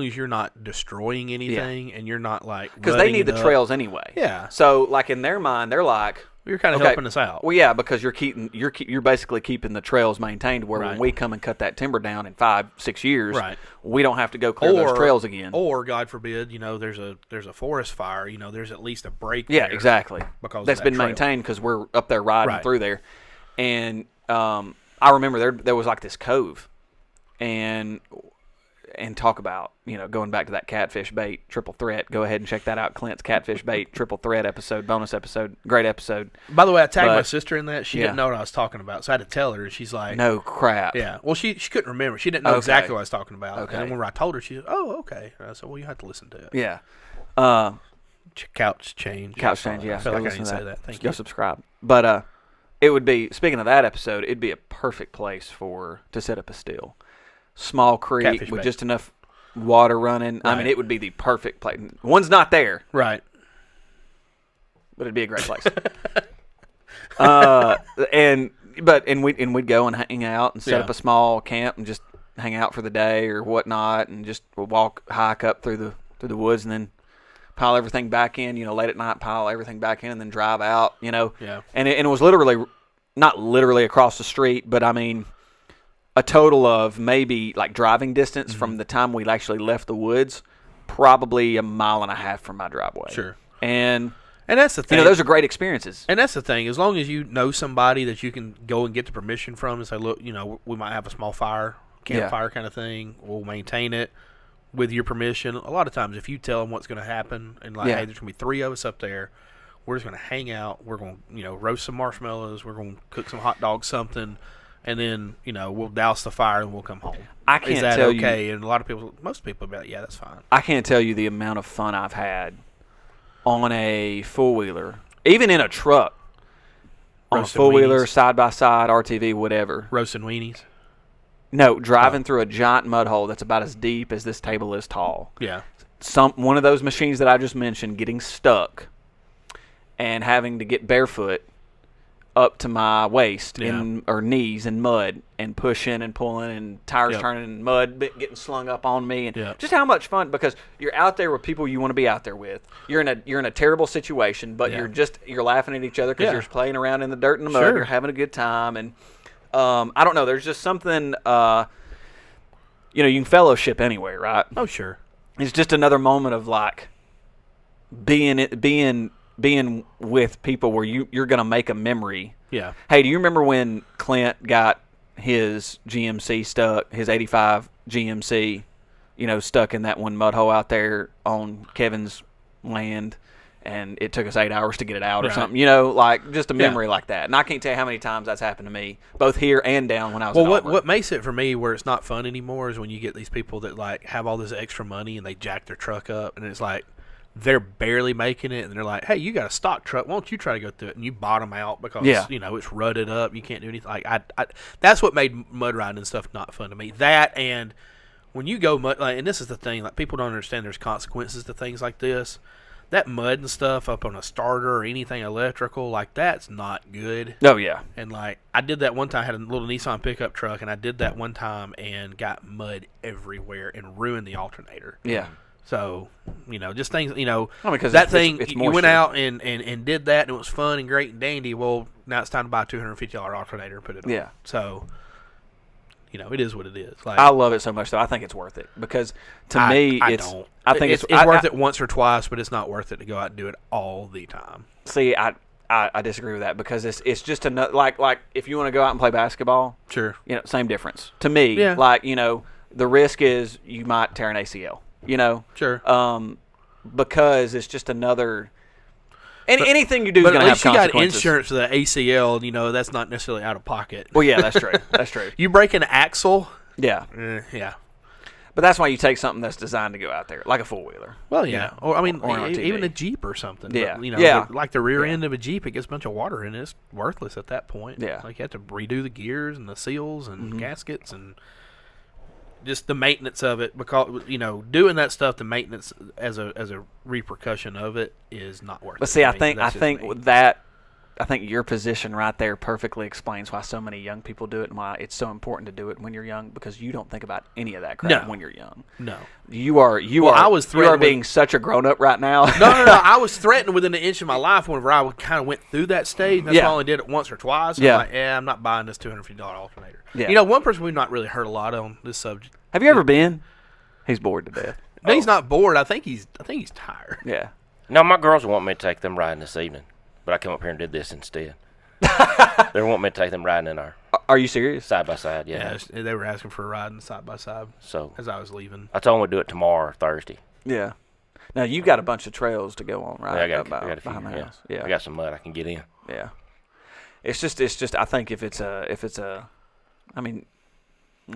as you're not destroying anything and you're not like, because they need the trails anyway. Yeah. So like in their mind, they're like, you're kind of helping us out. Well, yeah, because you're basically keeping the trails maintained. Where when we come and cut that timber down in 5-6 years, we don't have to go clear those trails again. Or God forbid, there's a forest fire. There's at least a break. Yeah, there exactly. Because that's been maintained because we're up there riding through there, and I remember there was like this cove, and talk about going back to that catfish bait triple threat. Go ahead and check that out. Clint's catfish bait triple threat episode, bonus episode, great episode. By the way, I tagged my sister in that. She didn't know what I was talking about, so I had to tell her. She's like, "No crap." Yeah. Well, she couldn't remember. She didn't know exactly what I was talking about. Okay. And then when I told her, she said, "Oh, okay." And I said, "Well, you have to listen to it." Yeah. Couch change. Couch change. Yeah. I feel like I didn't say that. Thank you. Go subscribe. But it would be, speaking of that episode, it'd be a perfect place to set up a still. Small creek Catfish with bait. just enough water running. I mean, it would be the perfect place. One's not there, right? But it'd be a great place. and we'd go and hang out and set up a small camp and just hang out for the day or whatnot, and just hike up through the woods and then pile everything back in. Late at night, pile everything back in and then drive out. Yeah. And it was literally, not literally across the street, but I mean, a total of maybe like driving distance from the time we actually left the woods, probably 1.5 miles from my driveway. Sure. And that's the thing. Those are great experiences. And that's the thing. As long as you know somebody that you can go and get the permission from and say, look, we might have a small campfire kind of thing. We'll maintain it with your permission. A lot of times if you tell them what's going to happen and like, hey, there's going to be 3 of us up there. We're just going to hang out. We're going to, roast some marshmallows. We're going to cook some hot dogs, something. And then, we'll douse the fire and we'll come home. I can't Is that tell okay? you. And most people be like, yeah, that's fine. I can't tell you the amount of fun I've had on a 4-wheeler, even in a truck, on Roasting a 4-wheeler, weenies. side-by-side, RTV, whatever. Roasting weenies. No, driving through a giant mud hole that's about as deep as this table is tall. Yeah. One of those machines that I just mentioned getting stuck and having to get barefoot up to my waist or knees in mud and pushing and pulling and tires turning and mud getting slung up on me and just how much fun, because you're out there with people you want to be out there with. You're in a terrible situation, but you're laughing at each other because you're playing around in the dirt and the mud. Sure. You're having a good time, and I don't know. There's just something you can fellowship anywhere, right? Oh, sure. It's just another moment of like being with people where you're going to make a memory. Yeah. Hey, do you remember when Clint got his GMC stuck, his 85 GMC, stuck in that one mud hole out there on Kevin's land, and it took us 8 hours to get it out or something, like just a memory like that. And I can't tell you how many times that's happened to me, both here and down when I was at what makes it for me where it's not fun anymore is when you get these people that like have all this extra money and they jack their truck up, and it's like they're barely making it, and they're like, hey, you got a stock truck, why don't you try to go through it? And you bottom out because it's rutted up, you can't do anything. Like I that's what made mud riding and stuff not fun to me. That, and when you go mud, and this is the thing, like people don't understand there's consequences to things like this. That mud and stuff up on a starter or anything electrical, like that's not good. Oh yeah. And like I did that one time. I had a little Nissan pickup truck, and I did that one time and got mud everywhere and ruined the alternator. Yeah. So, just things, because that thing, it's you went moisture. out and did that, and it was fun and great and dandy. Well, now it's time to buy a $250 alternator and put it on. Yeah. So, it is what it is. Like, I love it so much, though. I think it's worth it because to me, I it's. don't. I think it's I- worth I- it once or twice, but it's not worth it to go out and do it all the time. See, I disagree with that because it's just another like if you want to go out and play basketball, Sure. Same difference to me. Yeah. Like the risk is you might tear an ACL. Sure. Because it's just another. Anything you do is But going at to have least you got consequences. insurance for the ACL. That's not necessarily out of pocket. Well, yeah, that's true. That's true. You break an axle. Yeah, Yeah. but that's why you take something that's designed to go out there, like a 4-wheeler. Well, yeah. Or or an RTV. even a Jeep or something. But, Yeah. but like the rear Yeah. end of a Jeep, it gets a bunch of water in it. It's worthless at that point. Yeah. Like you have to redo the gears and the seals and Mm-hmm. gaskets and just the maintenance of it. Because doing that stuff, the maintenance as a repercussion of it is not worth it. But see, I mean, think that's just me. with that. I think your position right there perfectly explains why so many young people do it and why it's so important to do it when you're young because you don't think about any of that crap No. when you're young. No. You are I was you are threatened being such a grown up right now. No. I was threatened within an inch of my life whenever I kind of went through that stage. That's Yeah. why I only did it once or twice. Yeah. I'm like, I'm not buying this $250 alternator. Yeah. One person we've not really heard a lot on this subject. Have you ever been? He's bored to death. No, he's not bored. I think he's tired. Yeah. No, my girls want me to take them riding this evening, but I come up here and did this instead. They want me to take them riding in our Are you serious? side by side. Yeah. Yeah, they were asking for a ride side by side So as I was leaving. I told them we'd do it tomorrow or Thursday. Yeah. Now you've got a bunch of trails to go on, right? Yeah, I got a few. behind the Yeah. house. Yeah. I got some mud I can get in. Yeah. It's just. I think if it's a, I mean,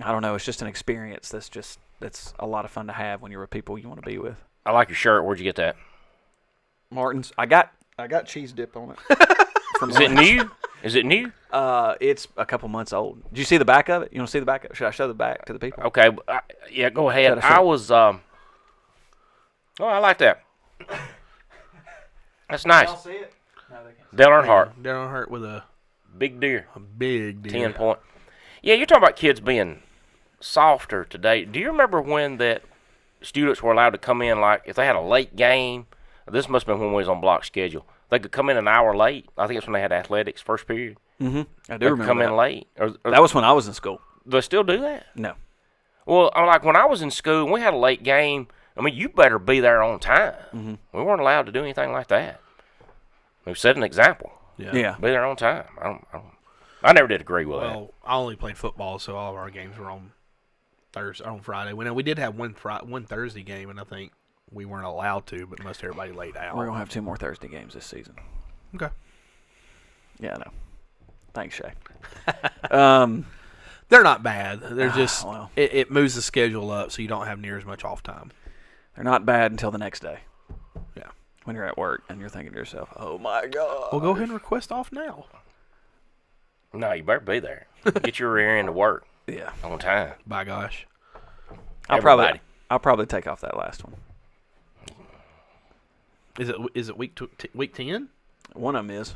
I don't know. It's just an experience that's a lot of fun to have when you're with people you want to be with. I like your shirt. Where'd you get that? Martin's. I got cheese dip on it. From Is it new? Is it new? It's a couple months old. Did you see the back of it? You want to see the back of it? Should I show the back to the people? Okay. Yeah, go ahead. Should I show- I was. Oh, I like that. That's nice. see it? No, they can't. Dale Earnhardt, Down hurt with a big deer, big deal. 10 point. Yeah, you're talking about kids being softer today. Do you remember when that students were allowed to come in, like if they had a late game? This must have been when we was on block schedule. They could come in an hour late. I think it's when they had athletics first period. Mm-hmm. I They do could remember come that. in late. Or That was when I was in school. do they still do that? No. Well, I'm like when I was in school, and we had a late game. I mean, you better be there on time. Mm-hmm. We weren't allowed to do anything like that. We set an example. Yeah. Be there on time. I never did agree with that. Well, I only played football, so all of our games were on Friday. We did have one Thursday game, and I think we weren't allowed to, but most everybody laid out. We're gonna have 2 more Thursday games this season. Okay. Yeah, I know. Thanks, Shay. They're not bad. They're just well. it moves the schedule up, so you don't have near as much off time. They're not bad until the next day. Yeah. When you're at work and you're thinking to yourself, "Oh my God." Well, go ahead and request off now. No, you better be there. Get your rear end to work Yeah. on time. By gosh. I'll probably take off that last one. Is it week 10? One of them is.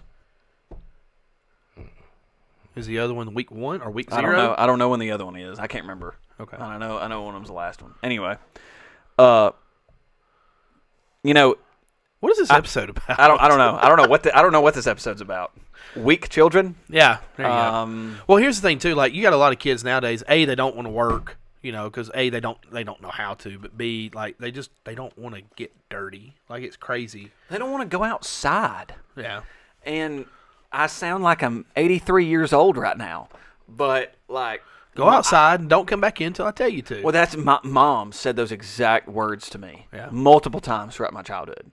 Is the other one week 1 or week 0? I don't know. I don't know when the other one is. I can't remember. Okay. I know one of them's the last one. Anyway, what What is this episode about? I don't know. I don't know what this episode's about. Weak children. Yeah. There you go. Well, here's the thing too. Like, you got a lot of kids nowadays. A, they don't want to work. Because A, they don't know how to. But B, like they don't want to get dirty. Like, it's crazy. They don't want to go outside. Yeah. And I sound like I'm 83 years old right now, but like Go outside and don't come back in until I tell you to. Well, that's my mom said those exact words to me Yeah. multiple times throughout my childhood,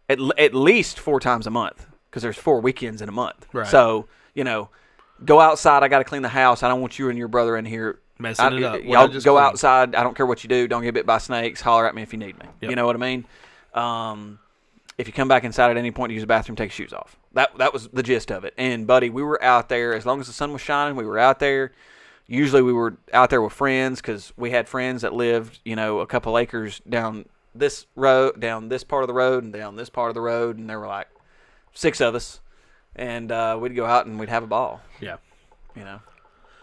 at least 4 times a month because there's 4 weekends in a month. Right. So go outside. I got to clean the house. I don't want you and your brother in here Messing it up. Y'all go outside. I don't care what you do. Don't get bit by snakes. Holler at me if you need me. Yep. You know what I mean? If you come back inside at any point to use the bathroom, take your shoes off. That was the gist of it. And, buddy, we were out there. As long as the sun was shining, we were out there. Usually we were out there with friends because we had friends that lived, a couple acres down this road, down this part of the road, and down this part of the road. And there were like 6 of us. And we'd go out and we'd have a ball. Yeah.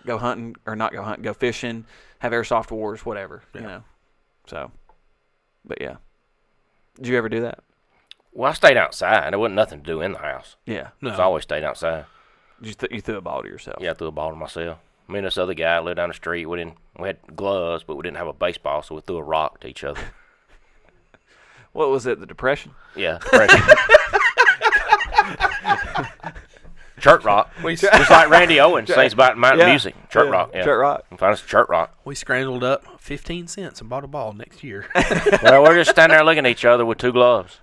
Go hunting or not go hunting, go fishing, have airsoft wars, whatever, So, but yeah. Did you ever do that? Well, I stayed outside. There wasn't nothing to do in the house. Yeah. No. So I always stayed outside. You threw a ball to yourself. Yeah, I threw a ball to myself. Me and this other guy lived down the street. We had gloves, but we didn't have a baseball, so we threw a rock to each other. What was it? The Depression? Yeah. Church rock. Just like Randy Owens sings about in Mountain Music. Church rock. Yeah. Church rock. Find us a church rock. We scrambled up 15 cents and bought a ball next year. Well, we're just standing there looking at each other with two gloves.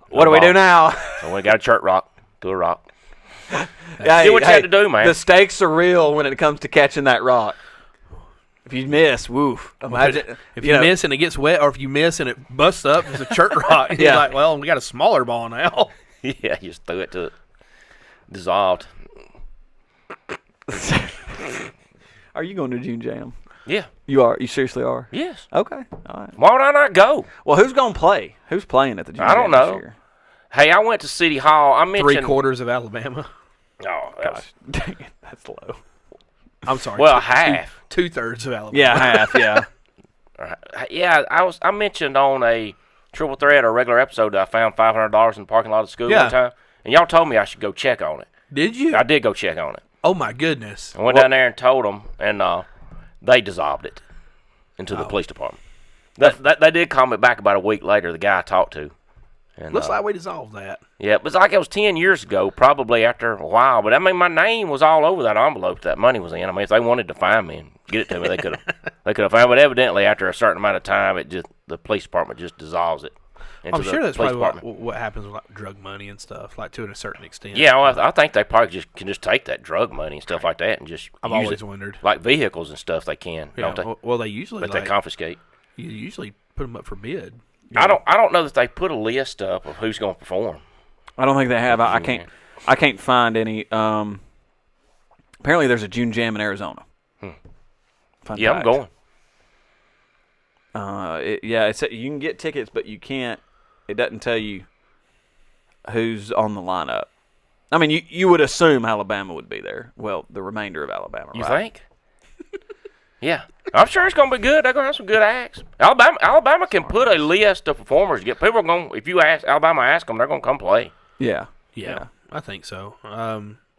What do we do now? So we got a church rock. Do a rock. Yeah, Do what you had to do, man. The stakes are real when it comes to catching that rock. If you miss, woof. Imagine if you miss and it gets wet, or if you miss and it busts up, it's a church rock. And you're like, well, we got a smaller ball now. Yeah, you just threw it to it. Dissolved. Are you going to June Jam? Yeah. You are? You seriously are? Yes. Okay. All right. Why would I not go? Well, who's going to play? Who's playing at the June Jam I don't know. this year? Hey, I went to City Hall. I mentioned 3/4 of Alabama. Oh, Gosh, dang it. That's low. I'm sorry. Well, half. 2/3 of Alabama. Yeah, half, yeah. Yeah, I mentioned on a triple threat or regular episode that I found $500 in the parking lot of the school one time, and y'all told me I should go check on it. Did you? I did go check on it. Oh my goodness! I went down there and told them, and they dissolved it into the police department. They did call me back about a week later. The guy I talked to. And, Looks like we dissolved that. Yeah, it was like it was 10 years ago, probably after a while. But I mean, my name was all over that envelope that money was in. I mean, if they wanted to find me and get it to me, they could have found. But evidently, after a certain amount of time, the police department just dissolves it. I'm sure that's probably what happens with like drug money and stuff, like to a certain extent. Yeah, well, I think they probably can take that drug money and stuff like that and just I've use always it. wondered. Like vehicles and stuff, they can, Yeah, don't they? well, they usually But they confiscate. You usually put them up for bid. I don't know that they put a list up of who's going to perform. I don't think they have. I can't find any. Apparently, there's a June Jam in Arizona. Fun Yeah, fact. I'm going. It's you can get tickets, but you can't. It doesn't tell you who's on the lineup. I mean, you would assume Alabama would be there. Well, the remainder of Alabama, You right? think? Yeah. I'm sure it's going to be good. They're going to have some good acts. Alabama can put a list of performers. People are going. If you ask Alabama, ask them, they're going to come play. Yeah. I think so.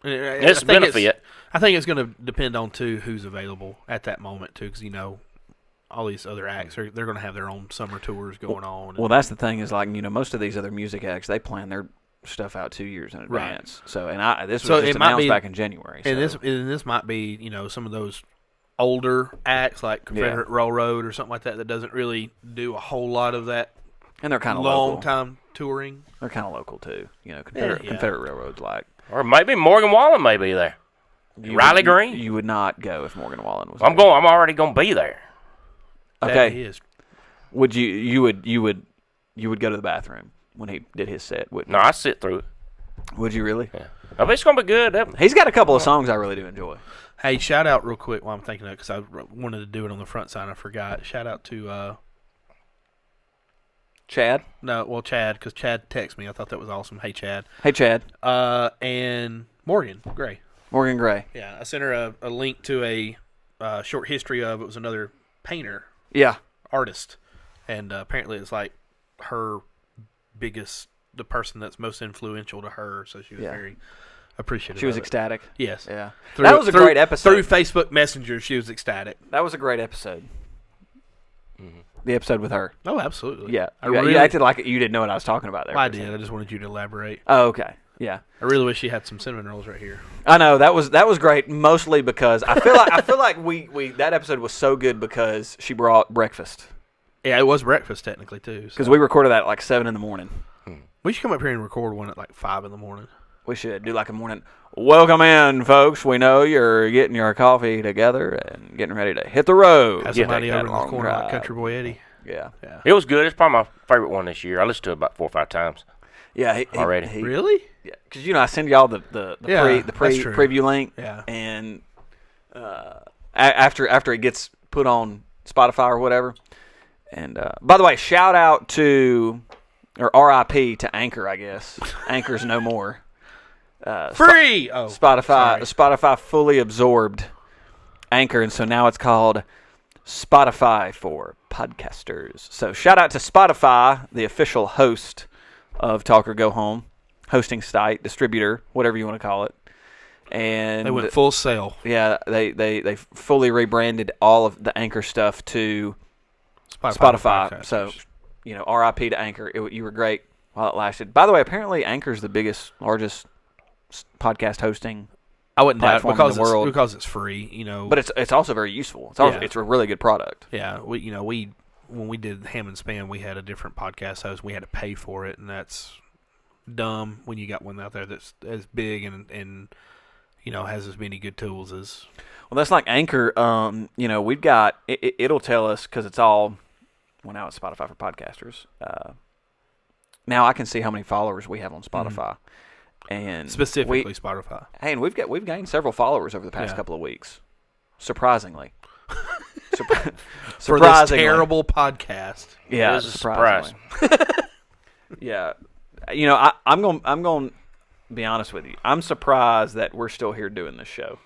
It's a benefit. I think it's going to depend on who's available at that moment too, because all these other acts they're going to have their own summer tours going on. Well, that's the thing is like most of these other music acts they plan their stuff out 2 years in advance. Right. So this was just announced back in January. And this might be some of those older acts like Confederate Railroad or something like that doesn't really do a whole lot of that. And they're kind of long time touring. They're kind of local too. Confederate Railroad's like. Or maybe Morgan Wallen may be there. Riley Green. You would not go if Morgan Wallen was. I'm already going to be there. Okay. Would you would go to the bathroom when he did his set? Wouldn't No, I sit through it. Would you really? Yeah. I bet it's going to be good. He's got a couple of songs I really do enjoy. Hey, shout out real quick while I'm thinking of it, because I wanted to do it on the front side. I forgot. Shout out to Chad. No, well, Chad, because Chad texted me. I thought that was awesome. Hey, Chad. Hey, Chad. And Morgan Gray. Morgan Gray. Yeah, I sent her a link to a short history of. It was another painter. Yeah. Artist, and apparently it's like her the person that's most influential to her. So she was very appreciative. She was of it. ecstatic. Yes. Yeah. That was a great episode. Through Facebook Messenger, she was ecstatic. That was a great episode. Mm-hmm. The episode with her. Oh, absolutely. Yeah. You acted like you didn't know what I was talking about there. Well, I did. I just wanted you to elaborate. Oh, okay. Yeah. I really wish she had some cinnamon rolls right here. I know that was great, mostly because I feel like we that episode was so good because she brought breakfast. Yeah, it was breakfast technically too. Because we recorded that at like 7 a.m. We should come up here and record one at like 5 a.m. We should do like a morning. Welcome in, folks. We know you're getting your coffee together and getting ready to hit the road. Have somebody over in the corner like Country Boy Eddie. Yeah. It was good. It's probably my favorite one this year. I listened to it about 4 or 5 times. Yeah, already. Really? Yeah, because I send y'all the preview link. Yeah. And after it gets put on Spotify or whatever. And by the way, shout out to or RIP to Anchor, I guess. Anchor's no more. Spotify. Spotify fully absorbed Anchor, and so now it's called Spotify for podcasters. So shout out to Spotify, the official host of Talk or Go Home, hosting site, distributor, whatever you want to call it. And They went full sail. Yeah, they fully rebranded all of the Anchor stuff to Spotify. So, RIP to Anchor. You were great while it lasted. By the way, apparently Anchor's the largest podcast hosting I wouldn't doubt platform in the world because it's free, But it's also very useful. It's a really good product. Yeah, we when we did Ham and Spam, we had a different podcast host. We had to pay for it, and that's dumb when you got one out there that's as big and has as many good tools as. Well, that's like Anchor. We've got it'll tell us because it's all. Well, now it's Spotify for podcasters. Now I can see how many followers we have on Spotify, and specifically Spotify. Hey, and we've gained several followers over the past couple of weeks, surprisingly. For this terrible podcast. Yeah, it is a surprise. Yeah, I'm going to be honest with you. I'm surprised that we're still here doing this show.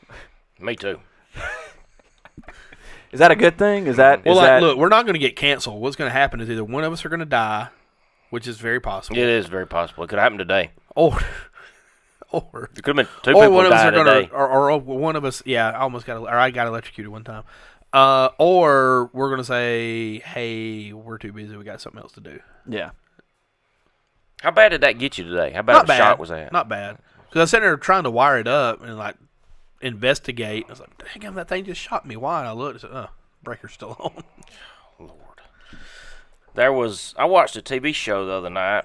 Me too. Is that a good thing? Look, we're not going to get canceled. What's going to happen is either one of us are going to die, which is very possible. It is very possible. It could happen today. Or it could have been two people die today. Or one of us. Yeah, I got electrocuted one time. Or we're going to say, hey, we're too busy. We got something else to do. Yeah. How bad did that get you today? How bad of a shot was that? Not bad. Because I was sitting there trying to wire it up and investigate. I was like, dang, that thing just shot me. Why? And I looked and said, breaker's still on. Lord. I watched a TV show the other night.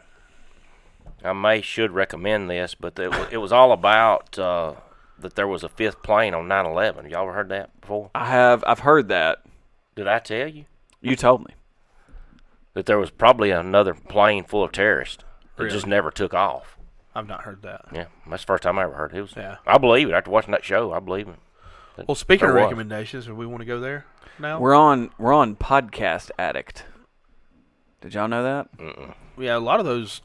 I should recommend this, but it was all about that there was a fifth plane on 9/11. Y'all ever heard that before? I've heard that. Did I tell you? You told me. That there was probably another plane full of terrorists. It just never took off. I've not heard that. Yeah, that's the first time I ever heard it. Yeah. I believe it. After watching that show, I believe it. Well, speaking of recommendations, do we want to go there now? We're on Podcast Addict. Did y'all know that? Mm-mm. Yeah, a lot of those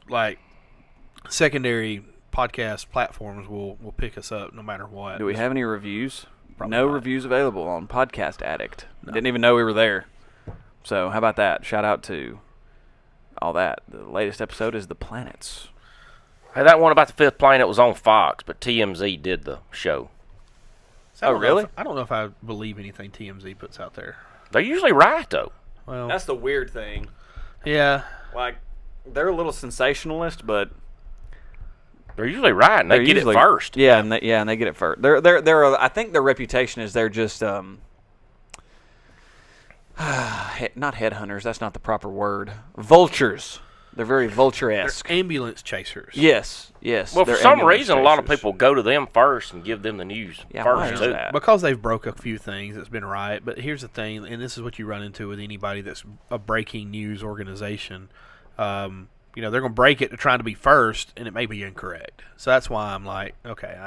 secondary podcast platforms will pick us up no matter what. Do we have any reviews? Probably no not. Reviews available on Podcast Addict. No. Didn't even know we were there. So how about that? Shout out to all that. The latest episode is The Planets. Hey, that one about the fifth plane, it was on Fox, but TMZ did the show. Oh, really? I don't know if I believe anything TMZ puts out there. They're usually right, though. Well, That's the weird thing. yeah. Like, they're a little sensationalist, but They're usually right, and they get it first. Yeah, and they get it first. They're I think their reputation is they're just not headhunters. That's not the proper word. Vultures. They're very vulture-esque. They're ambulance chasers. Yes. Well, for some reason, a lot of people go to them first and give them the news Yeah, why first, is too. that? Because they've broke a few things, it's been right. But here's the thing, and this is what you run into with anybody that's a breaking news organization. They're going to break it to trying to be first, and it may be incorrect. So that's why I'm like, okay,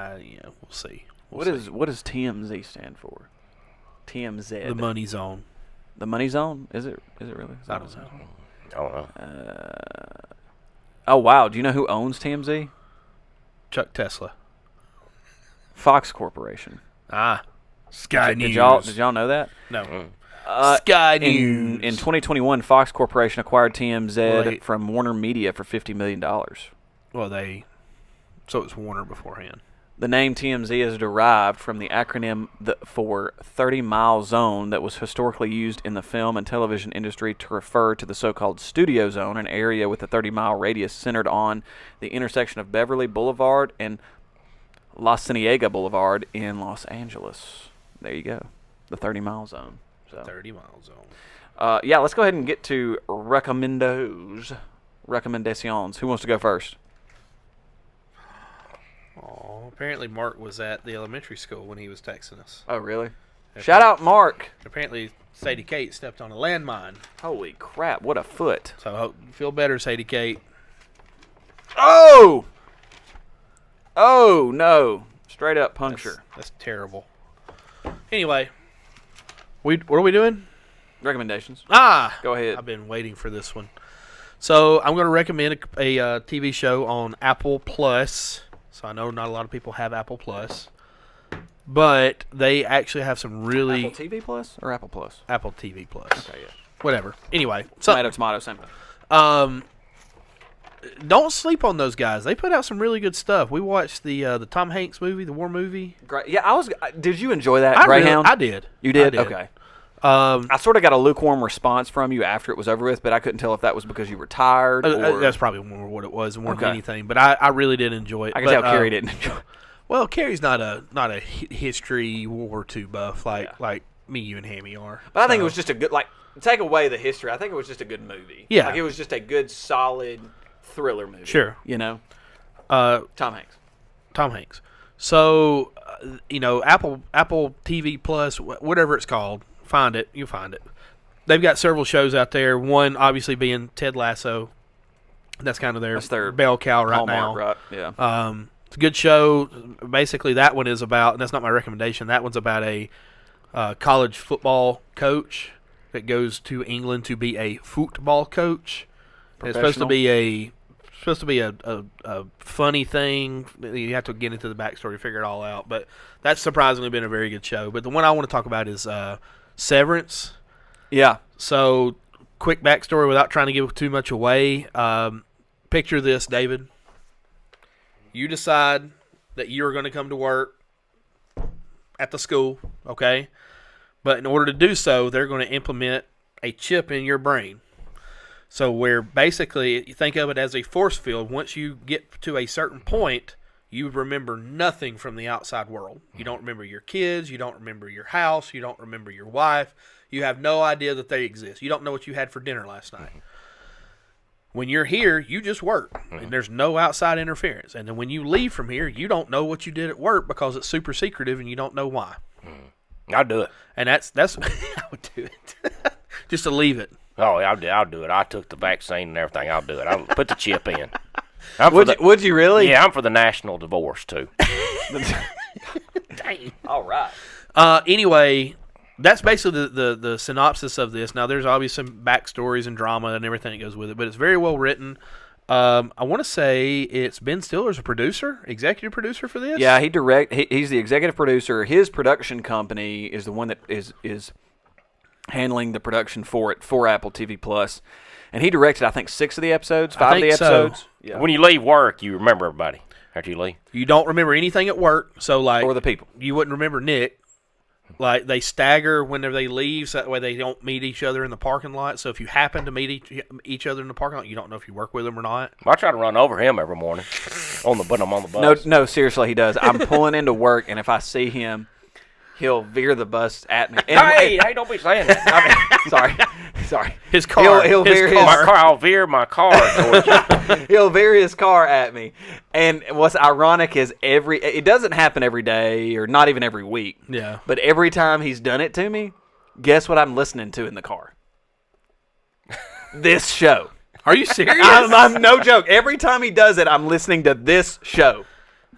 we'll see. What does TMZ stand for? TMZ. The money zone? The money zone? Is it really? I don't know. I don't know. Oh wow! Do you know who owns TMZ? Chuck Tesla. Fox Corporation. Sky News. Did y'all know that? No. Uh, Sky News. In 2021, Fox Corporation acquired TMZ from Warner Media for $50 million. Well, so it's Warner beforehand. The name TMZ is derived from the acronym for 30-mile zone that was historically used in the film and television industry to refer to the so-called studio zone, an area with a 30-mile radius centered on the intersection of Beverly Boulevard and La Cienega Boulevard in Los Angeles. There you go. The 30-mile zone. 30-mile zone. Yeah, let's go ahead and get to recommendations. Who wants to go first? Oh, apparently Mark was at the elementary school when he was texting us. Oh, really? Shout out, Mark. Apparently Sadie Kate stepped on a landmine. Holy crap, what a foot. So I hope you feel better, Sadie Kate. Oh! Oh, no. Straight up puncture. That's terrible. Anyway, what are we doing? Recommendations. Go ahead. I've been waiting for this one. So I'm going to recommend a TV show on Apple Plus. So I know not a lot of people have Apple Plus. but they actually have some really Apple TV Plus or Apple Plus? Apple TV Plus. Okay, yeah. Whatever. Anyway, Tomato, same thing. Don't sleep on those guys. They put out some really good stuff. We watched the Tom Hanks movie, the war movie. Great. Yeah, did you enjoy that, Greyhound? I did. You did? I did. Okay. I sort of got a lukewarm response from you after it was over with, but I couldn't tell if that was because you were tired or... That's probably more what it was more than anything. But I really did enjoy it. I can tell Carrie didn't enjoy it. Well, Carrie's not a history World War II buff like me, you, and Hammy are. But I think it was just a good, take away the history, I think it was just a good movie. Yeah. Like, it was just a good, solid thriller movie. Sure. You know? Tom Hanks. So, Apple TV Plus, whatever it's called, find it. You'll find it. They've got several shows out there. One, obviously, being Ted Lasso. That's kind of their bell cow right now. Right? Yeah. It's a good show. Basically, that one is about, and that's not my recommendation, that one's about a college football coach that goes to England to be a football coach. It's supposed to be a funny thing. You have to get into the backstory to figure it all out. But that's surprisingly been a very good show. But the one I want to talk about is Severance. Yeah. So, quick backstory without trying to give too much away. Picture this, David. You decide that you're going to come to work at the school, okay? But in order to do so, they're going to implement a chip in your brain. So where basically you think of it as a force field. Once you get to a certain point, you remember nothing from the outside world. You don't remember your kids. You don't remember your house. You don't remember your wife. You have no idea that they exist. You don't know what you had for dinner last night. When you're here, you just work, and there's no outside interference. And then when you leave from here, you don't know what you did at work because it's super secretive and you don't know why. I'll do it. And that's I would do it. Just to leave it. Oh, I'll do it. I took the vaccine and everything. I'll do it. I'll put the chip in. Would you really? Yeah, I'm for the national divorce, too. Dang. All right. Anyway, that's basically the synopsis of this. Now, there's obviously some backstories and drama and everything that goes with it, but it's very well written. I want to say it's Ben Stiller's a producer, executive producer for this. Yeah, he's the executive producer. His production company is the one that is handling the production for it for Apple TV Plus, and he directed, I think, 5 of the episodes. So. Yeah. When you leave work, you remember everybody after you leave. You don't remember anything at work, so or the people. You wouldn't remember Nick. Like, they stagger whenever they leave, so that way they don't meet each other in the parking lot. So if you happen to meet each other in the parking lot, you don't know if you work with them or not. I try to run over him every morning when I'm on the bus. No, seriously, he does. I'm pulling into work, and if I see him, he'll veer the bus at me. And, hey, don't be saying that. Sorry. His car. I'll veer my car towards you. He'll veer his car at me. And what's ironic is it doesn't happen every day or not even every week. Yeah. But every time he's done it to me, guess what I'm listening to in the car? This show. Are you serious? I'm no joke. Every time he does it, I'm listening to this show.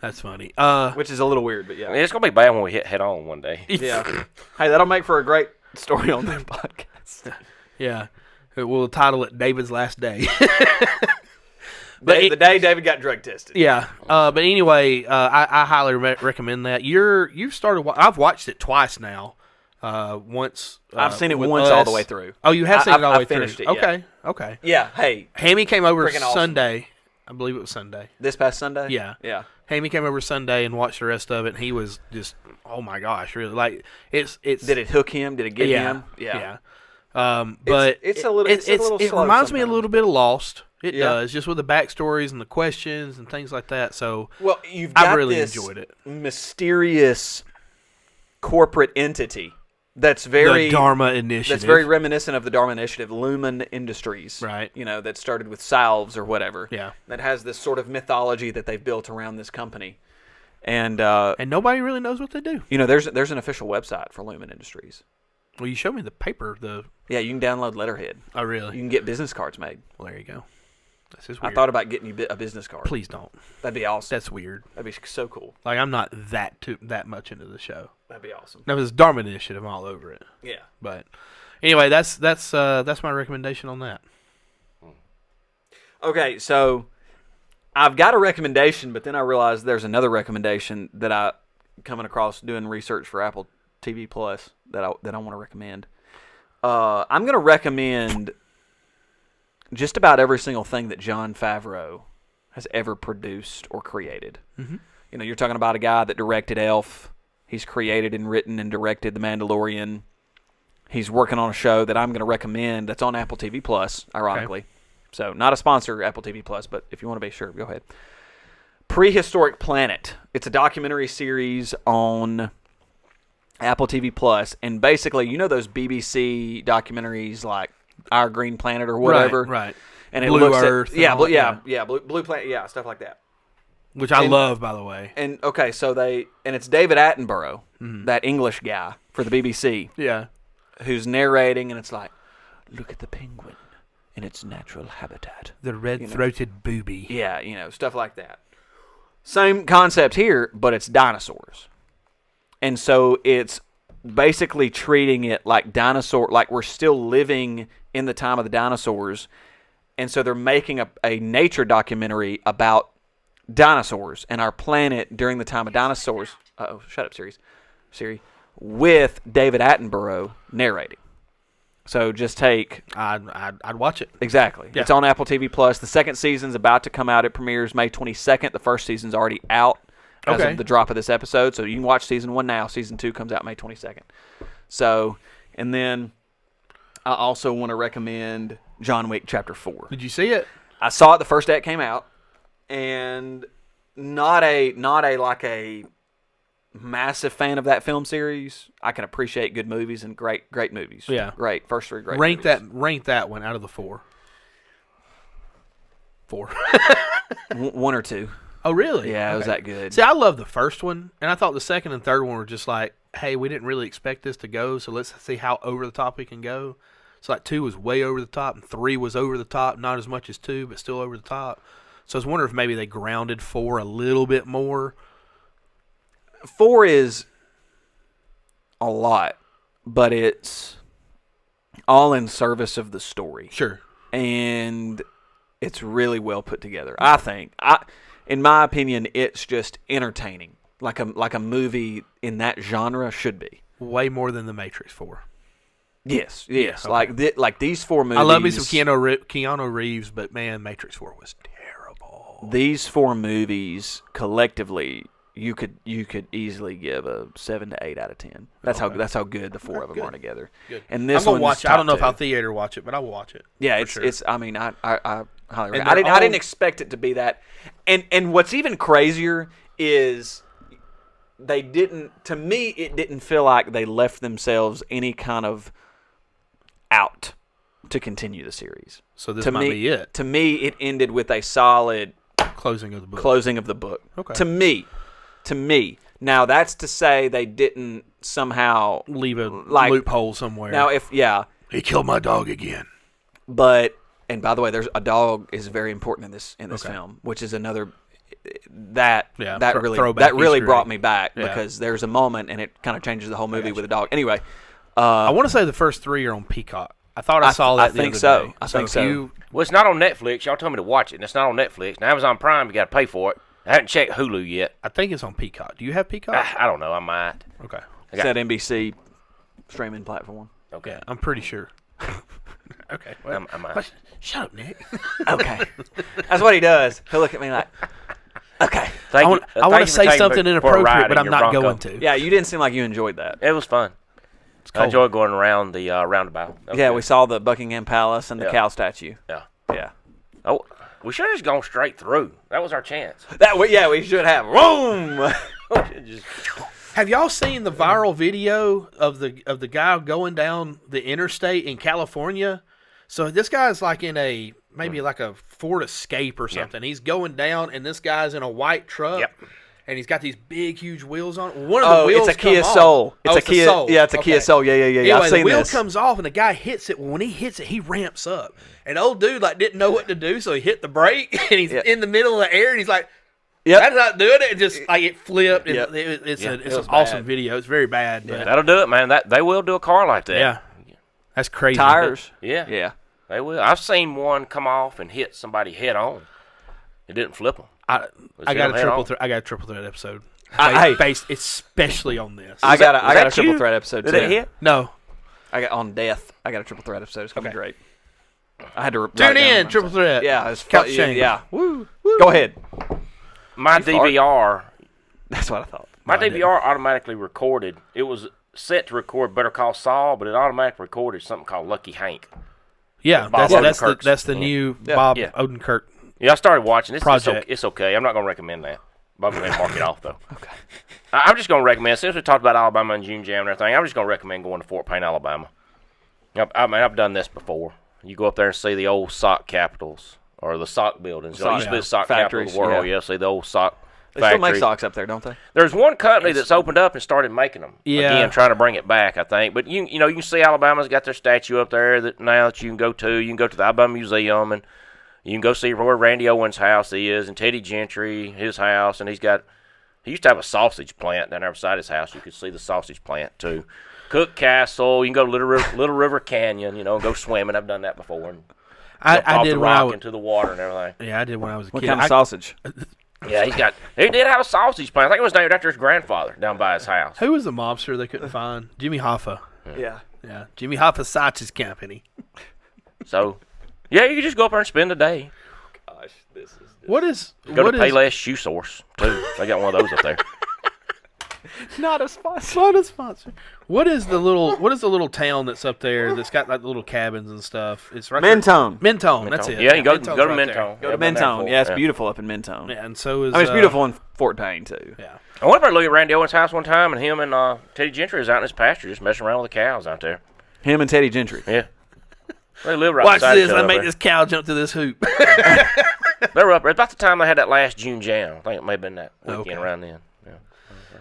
That's funny. Which is a little weird, but yeah. It's going to be bad when we hit head on one day. Yeah. Hey, that'll make for a great story on the podcast. Yeah. We'll title it David's Last Day. The day David got drug tested. Yeah. But anyway, I highly recommend that. You've started. I've watched it twice now. Once. I've seen it once all the way through. Oh, you have seen it all the way through. I finished it. Okay. Okay. Yeah. Hey. Hammy came over Freaking Sunday. Awesome. I believe it was Sunday. This past Sunday? Yeah. Yeah. Hammy came over Sunday and watched the rest of it, and he was just, oh my gosh, really like it's. Did it hook him? Did it get him? Yeah. But it's a little. It reminds me a little bit of Lost. It Yeah. does, just with the backstories and the questions and things like that. So, well, you've got I really this enjoyed it. Mysterious corporate entity that's very the Dharma Initiative. That's very reminiscent of the Dharma Initiative, Lumen Industries, right? You know, that started with salves or whatever. Yeah, that has this sort of mythology that they've built around this company, and nobody really knows what they do. You know, there's an official website for Lumen Industries. Well, you showed me the paper. Yeah, you can download Letterhead. Oh, really? You can get business cards made. Well, there you go. This is weird. I thought about getting you a business card. Please don't. That'd be awesome. That's weird. That'd be so cool. Like, I'm not that much into the show. That'd be awesome. No, it's Dharma Initiative. I'm all over it. Yeah. But anyway, that's my recommendation on that. Okay, so I've got a recommendation, but then I realized there's another recommendation that coming across doing research for Apple TV Plus that I want to recommend. I'm going to recommend just about every single thing that Jon Favreau has ever produced or created. Mm-hmm. You know, you're talking about a guy that directed Elf. He's created and written and directed The Mandalorian. He's working on a show that I'm going to recommend that's on Apple TV Plus, ironically. Okay. So, not a sponsor, Apple TV Plus, but if you want to be sure, go ahead. Prehistoric Planet. It's a documentary series on Apple TV Plus, and basically, you know those BBC documentaries like Our Green Planet or whatever? Right. And Blue it looks Earth. At, Blue Planet, stuff like that. Which I love, by the way. And, okay, so it's David Attenborough, that English guy for the BBC. Yeah. Who's narrating, and it's like, look at the penguin in its natural habitat. The red-throated booby. Yeah, stuff like that. Same concept here, but it's dinosaurs. And so it's basically treating it like like we're still living in the time of the dinosaurs. And so they're making a nature documentary about dinosaurs and our planet during the time of dinosaurs. Uh-oh, shut up, Siri. With David Attenborough narrating. So just take... I'd watch it. Exactly. Yeah. It's on Apple TV Plus. The second season's about to come out. It premieres May 22nd. The first season's already out as of the drop of this episode. So you can watch Season 1 now. Season 2 comes out May 22nd. So, and then I also want to recommend John Wick Chapter 4. Did you see it? I saw it the first day it came out. And not a massive fan of that film series. I can appreciate good movies and great movies. Yeah. Great. First three great movies. Rank that one out of the 4. 4. 1 or 2. Oh, really? Yeah, it was that good. See, I love the first one, and I thought the second and third one were just like, hey, we didn't really expect this to go, so let's see how over the top we can go. So, like, 2 was way over the top, and 3 was over the top, not as much as 2, but still over the top. So I was wondering if maybe they grounded 4 a little bit more. 4 is a lot, but it's all in service of the story. Sure. And it's really well put together. I think. In my opinion, it's just entertaining. Like a movie in that genre should be. Way more than The Matrix 4. Yes. Okay. Like these 4 movies. I love me some Keanu Reeves, but man, Matrix 4 was terrible. These 4 movies collectively, you could easily give a 7 to 8 out of 10. That's how good the 4 of them are together. Good. And this I'm gonna watch it. I don't know if I'll theater watch it, but I'll watch it. Yeah, it's. I mean, I highly recommend. I didn't expect it to be that. And what's even crazier is they didn't. To me, it didn't feel like they left themselves any kind of out to continue the series. So this might be it. To me, it ended with a solid closing of the book. Okay. To me. Now, that's to say they didn't somehow leave a loophole somewhere. Now, he killed my dog again. But, and by the way, there's a dog is very important in this film, which is another that really brought me back because there's a moment and it kind of changes the whole movie with a dog. Anyway, I want to say the first 3 are on Peacock. I thought I saw that. I think so. I think so. Well, it's not on Netflix. Y'all told me to watch it, and it's not on Netflix. Now, Amazon Prime, you got to pay for it. I haven't checked Hulu yet. I think it's on Peacock. Do you have Peacock? I don't know. I might. Okay. It's that NBC streaming platform. Okay. Yeah, I'm pretty sure. Okay. Well, I might. Shut up, Nick. Okay. That's what he does. He'll look at me like, okay. I want to say something inappropriate, but I'm not going to. Yeah, you didn't seem like you enjoyed that. It was fun. I enjoyed going around the roundabout. Yeah, we saw the Buckingham Palace and the cow statue. Yeah. Yeah. Oh, we should have just gone straight through. That was our chance. We should have. Boom! Have y'all seen the viral video of the guy going down the interstate in California? So this guy's like in maybe like a Ford Escape or something. He's going down, and this guy's in a white truck. Yep. And he's got these big, huge wheels on. One of the wheels it's a Kia Soul. It's a Kia Soul. Yeah, it's a Kia Soul. Yeah. Anyway, I've seen the wheel this. comes off, and the guy hits it. When he hits it, he ramps up. And the old dude didn't know what to do, so he hit the brake, and he's in the middle of the air, and he's like, that's not doing it. And just it flipped. And it's an awesome video. It's very bad. Yeah, that'll do it, man. They will do a car like that. Yeah. That's crazy. Tires. Yeah. They will. I've seen one come off and hit somebody head on. It didn't flip them. I got a triple threat episode. based especially on this. I got a that triple you? threat episode Did too. it hit? No. I got on death. I got a triple threat episode. It's gonna be great. I had to write Tune down in, my- triple threat. Yeah, it's Couch fun. change. Yeah. Woo. Go ahead. My You fart? DVR, That's what I thought. my No, I didn't. DVR automatically recorded. It was set to record Better Call Saul, but it automatically recorded something called Lucky Hank. Yeah, Bob that's the Odenkirk's. new Yeah. Bob Yeah. Odenkirk. Yeah, I started watching. It's Project. okay. It's okay. I'm not going to recommend that. But I'm going to mark it off, though. Okay. I'm just going to recommend, since we talked about Alabama and June Jam and everything, I'm just going to recommend going to Fort Payne, Alabama. I've done this before. You go up there and see the old sock capitals, or the sock buildings. It used to be the sock capital of Factories, the world. yeah. Yeah, see the old sock They still make factory. socks up there, don't they? There's one company that's opened up and started making them. Yeah. Again, trying to bring it back, I think. But you can see Alabama's got their statue up there that you can go to. You can go to the Alabama Museum, and you can go see where Randy Owens' house is, and Teddy Gentry, his house, and he used to have a sausage plant down there beside his house. You could see the sausage plant too. Cook Castle. You can go to Little River Canyon, and go swimming. I've done that before. And I off did the when I rock was. into the water and everything. Yeah, I did when I was a What kid. kind of sausage? Yeah, he did have a sausage plant. I think it was named after his grandfather down by his house. Who was the mobster they couldn't find? Jimmy Hoffa. Yeah. Yeah, Jimmy Hoffa Sausage Company. So, yeah, you can just go up there and spend the day. Gosh, this is. What is Go to Payless Shoe Source too. They got one of those up there. Not a sponsor. Not a sponsor. What is the little town that's up there that's got like little cabins and stuff? It's right Mentone. there. Mentone. That's it. Yeah, you go Mentone's to right Mentone. there. Go Yeah, to I've been there Mentone. before. Yeah, it's beautiful up in Mentone. Yeah, and so is. I mean, it's beautiful in Fort Payne too. Yeah. I went up there to look at Randy Owens' house one time, and him and Teddy Gentry was out in his pasture just messing around with the cows out there. Him and Teddy Gentry. Yeah. They live right Watch beside this. each other I up make there. this cow jump to this hoop. They were up there. It's about the time they had that last June Jam. I think it may have been that weekend Okay. around then. Yeah.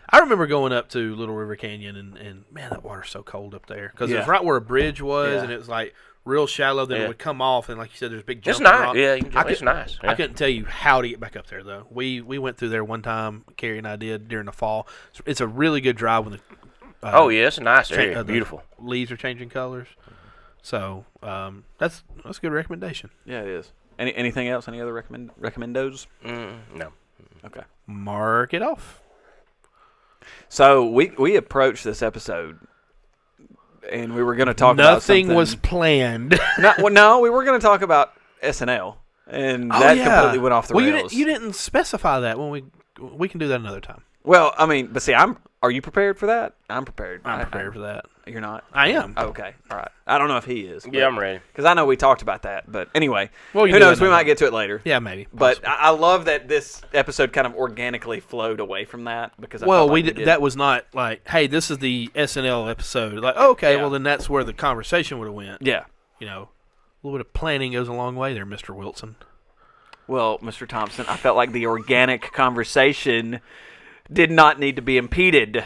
I remember going up to Little River Canyon, and man, that water's so cold up there because it was Yeah. right where a bridge was, Yeah. and it was like real shallow. Then Yeah. it would come off, and like you said, there's big It's jumping nice. rock. Yeah, I it's nice. Yeah. I couldn't tell you how to get back up there though. We went through there one time. Carrie and I did during the fall. It's a really good drive when the Oh, yeah, it's a nice cha- area. the Beautiful. leaves are changing colors. So that's a good recommendation. Yeah, it is. Anything else? Any other recommendos? No. Okay. Mark it off. So we approached this episode, and we were going to talk about Nothing something. was planned. No, we were going to talk about SNL, and that completely went off the rails. You didn't specify that when we can do that another time. Well, I mean, but see, are you prepared for that? I'm prepared. I'm prepared for that. You're not? I am. Okay. All right. I don't know if he is. Yeah, I'm ready. Because I know we talked about that. But anyway, Well, you who do knows? that We now. might get to it later. Yeah, maybe. But Possibly. I love that this episode kind of organically flowed away from that because I well, felt like we did, that was not like, hey, this is the SNL episode. Like, okay, Yeah. well then that's where the conversation would have went. Yeah. You know, a little bit of planning goes a long way there, Mr. Wilson. Well, Mr. Thompson, I felt like the organic conversation did not need to be impeded.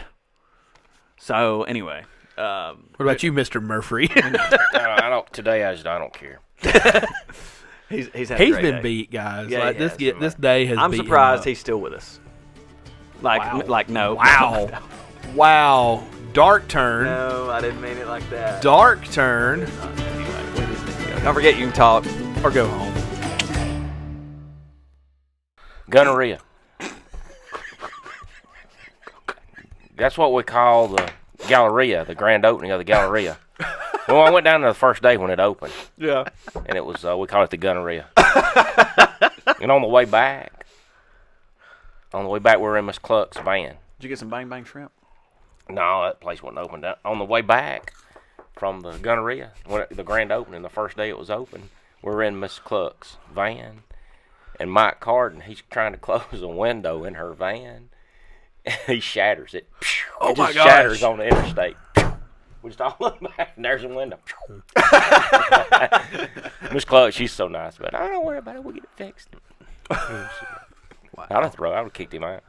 So anyway, What about you, Mr. Murphree? I don't. Today, I don't care. he's had a He's great been day. beat, guys. Yeah, like he has, this day has. I'm beat him surprised up. he's still with us. Wow. Like no. Wow. Wow. Dark turn. No, I didn't mean it like that. Dark turn. Anyway, where does this go? Don't forget you can talk. Or go home. Gonorrhea. That's what we call the Galleria, the grand opening of the Galleria. Well, I went down there the first day when it opened, Yeah. and it was we call it the Gonorrhea. And on the way back, we were in Miss Cluck's van. Did you get some bang bang shrimp? No, that place wasn't open. On the way back from the Gonorrhea, the grand opening, the first day it was open, we were in Miss Cluck's van, and Mike Carden, he's trying to close a window in her van. He shatters it. Oh It my just gosh. shatters on the interstate. We just all look back, and there's a window. Miss Cluck, she's so nice, but I don't worry about it. We'll get it fixed. I would have kicked him out.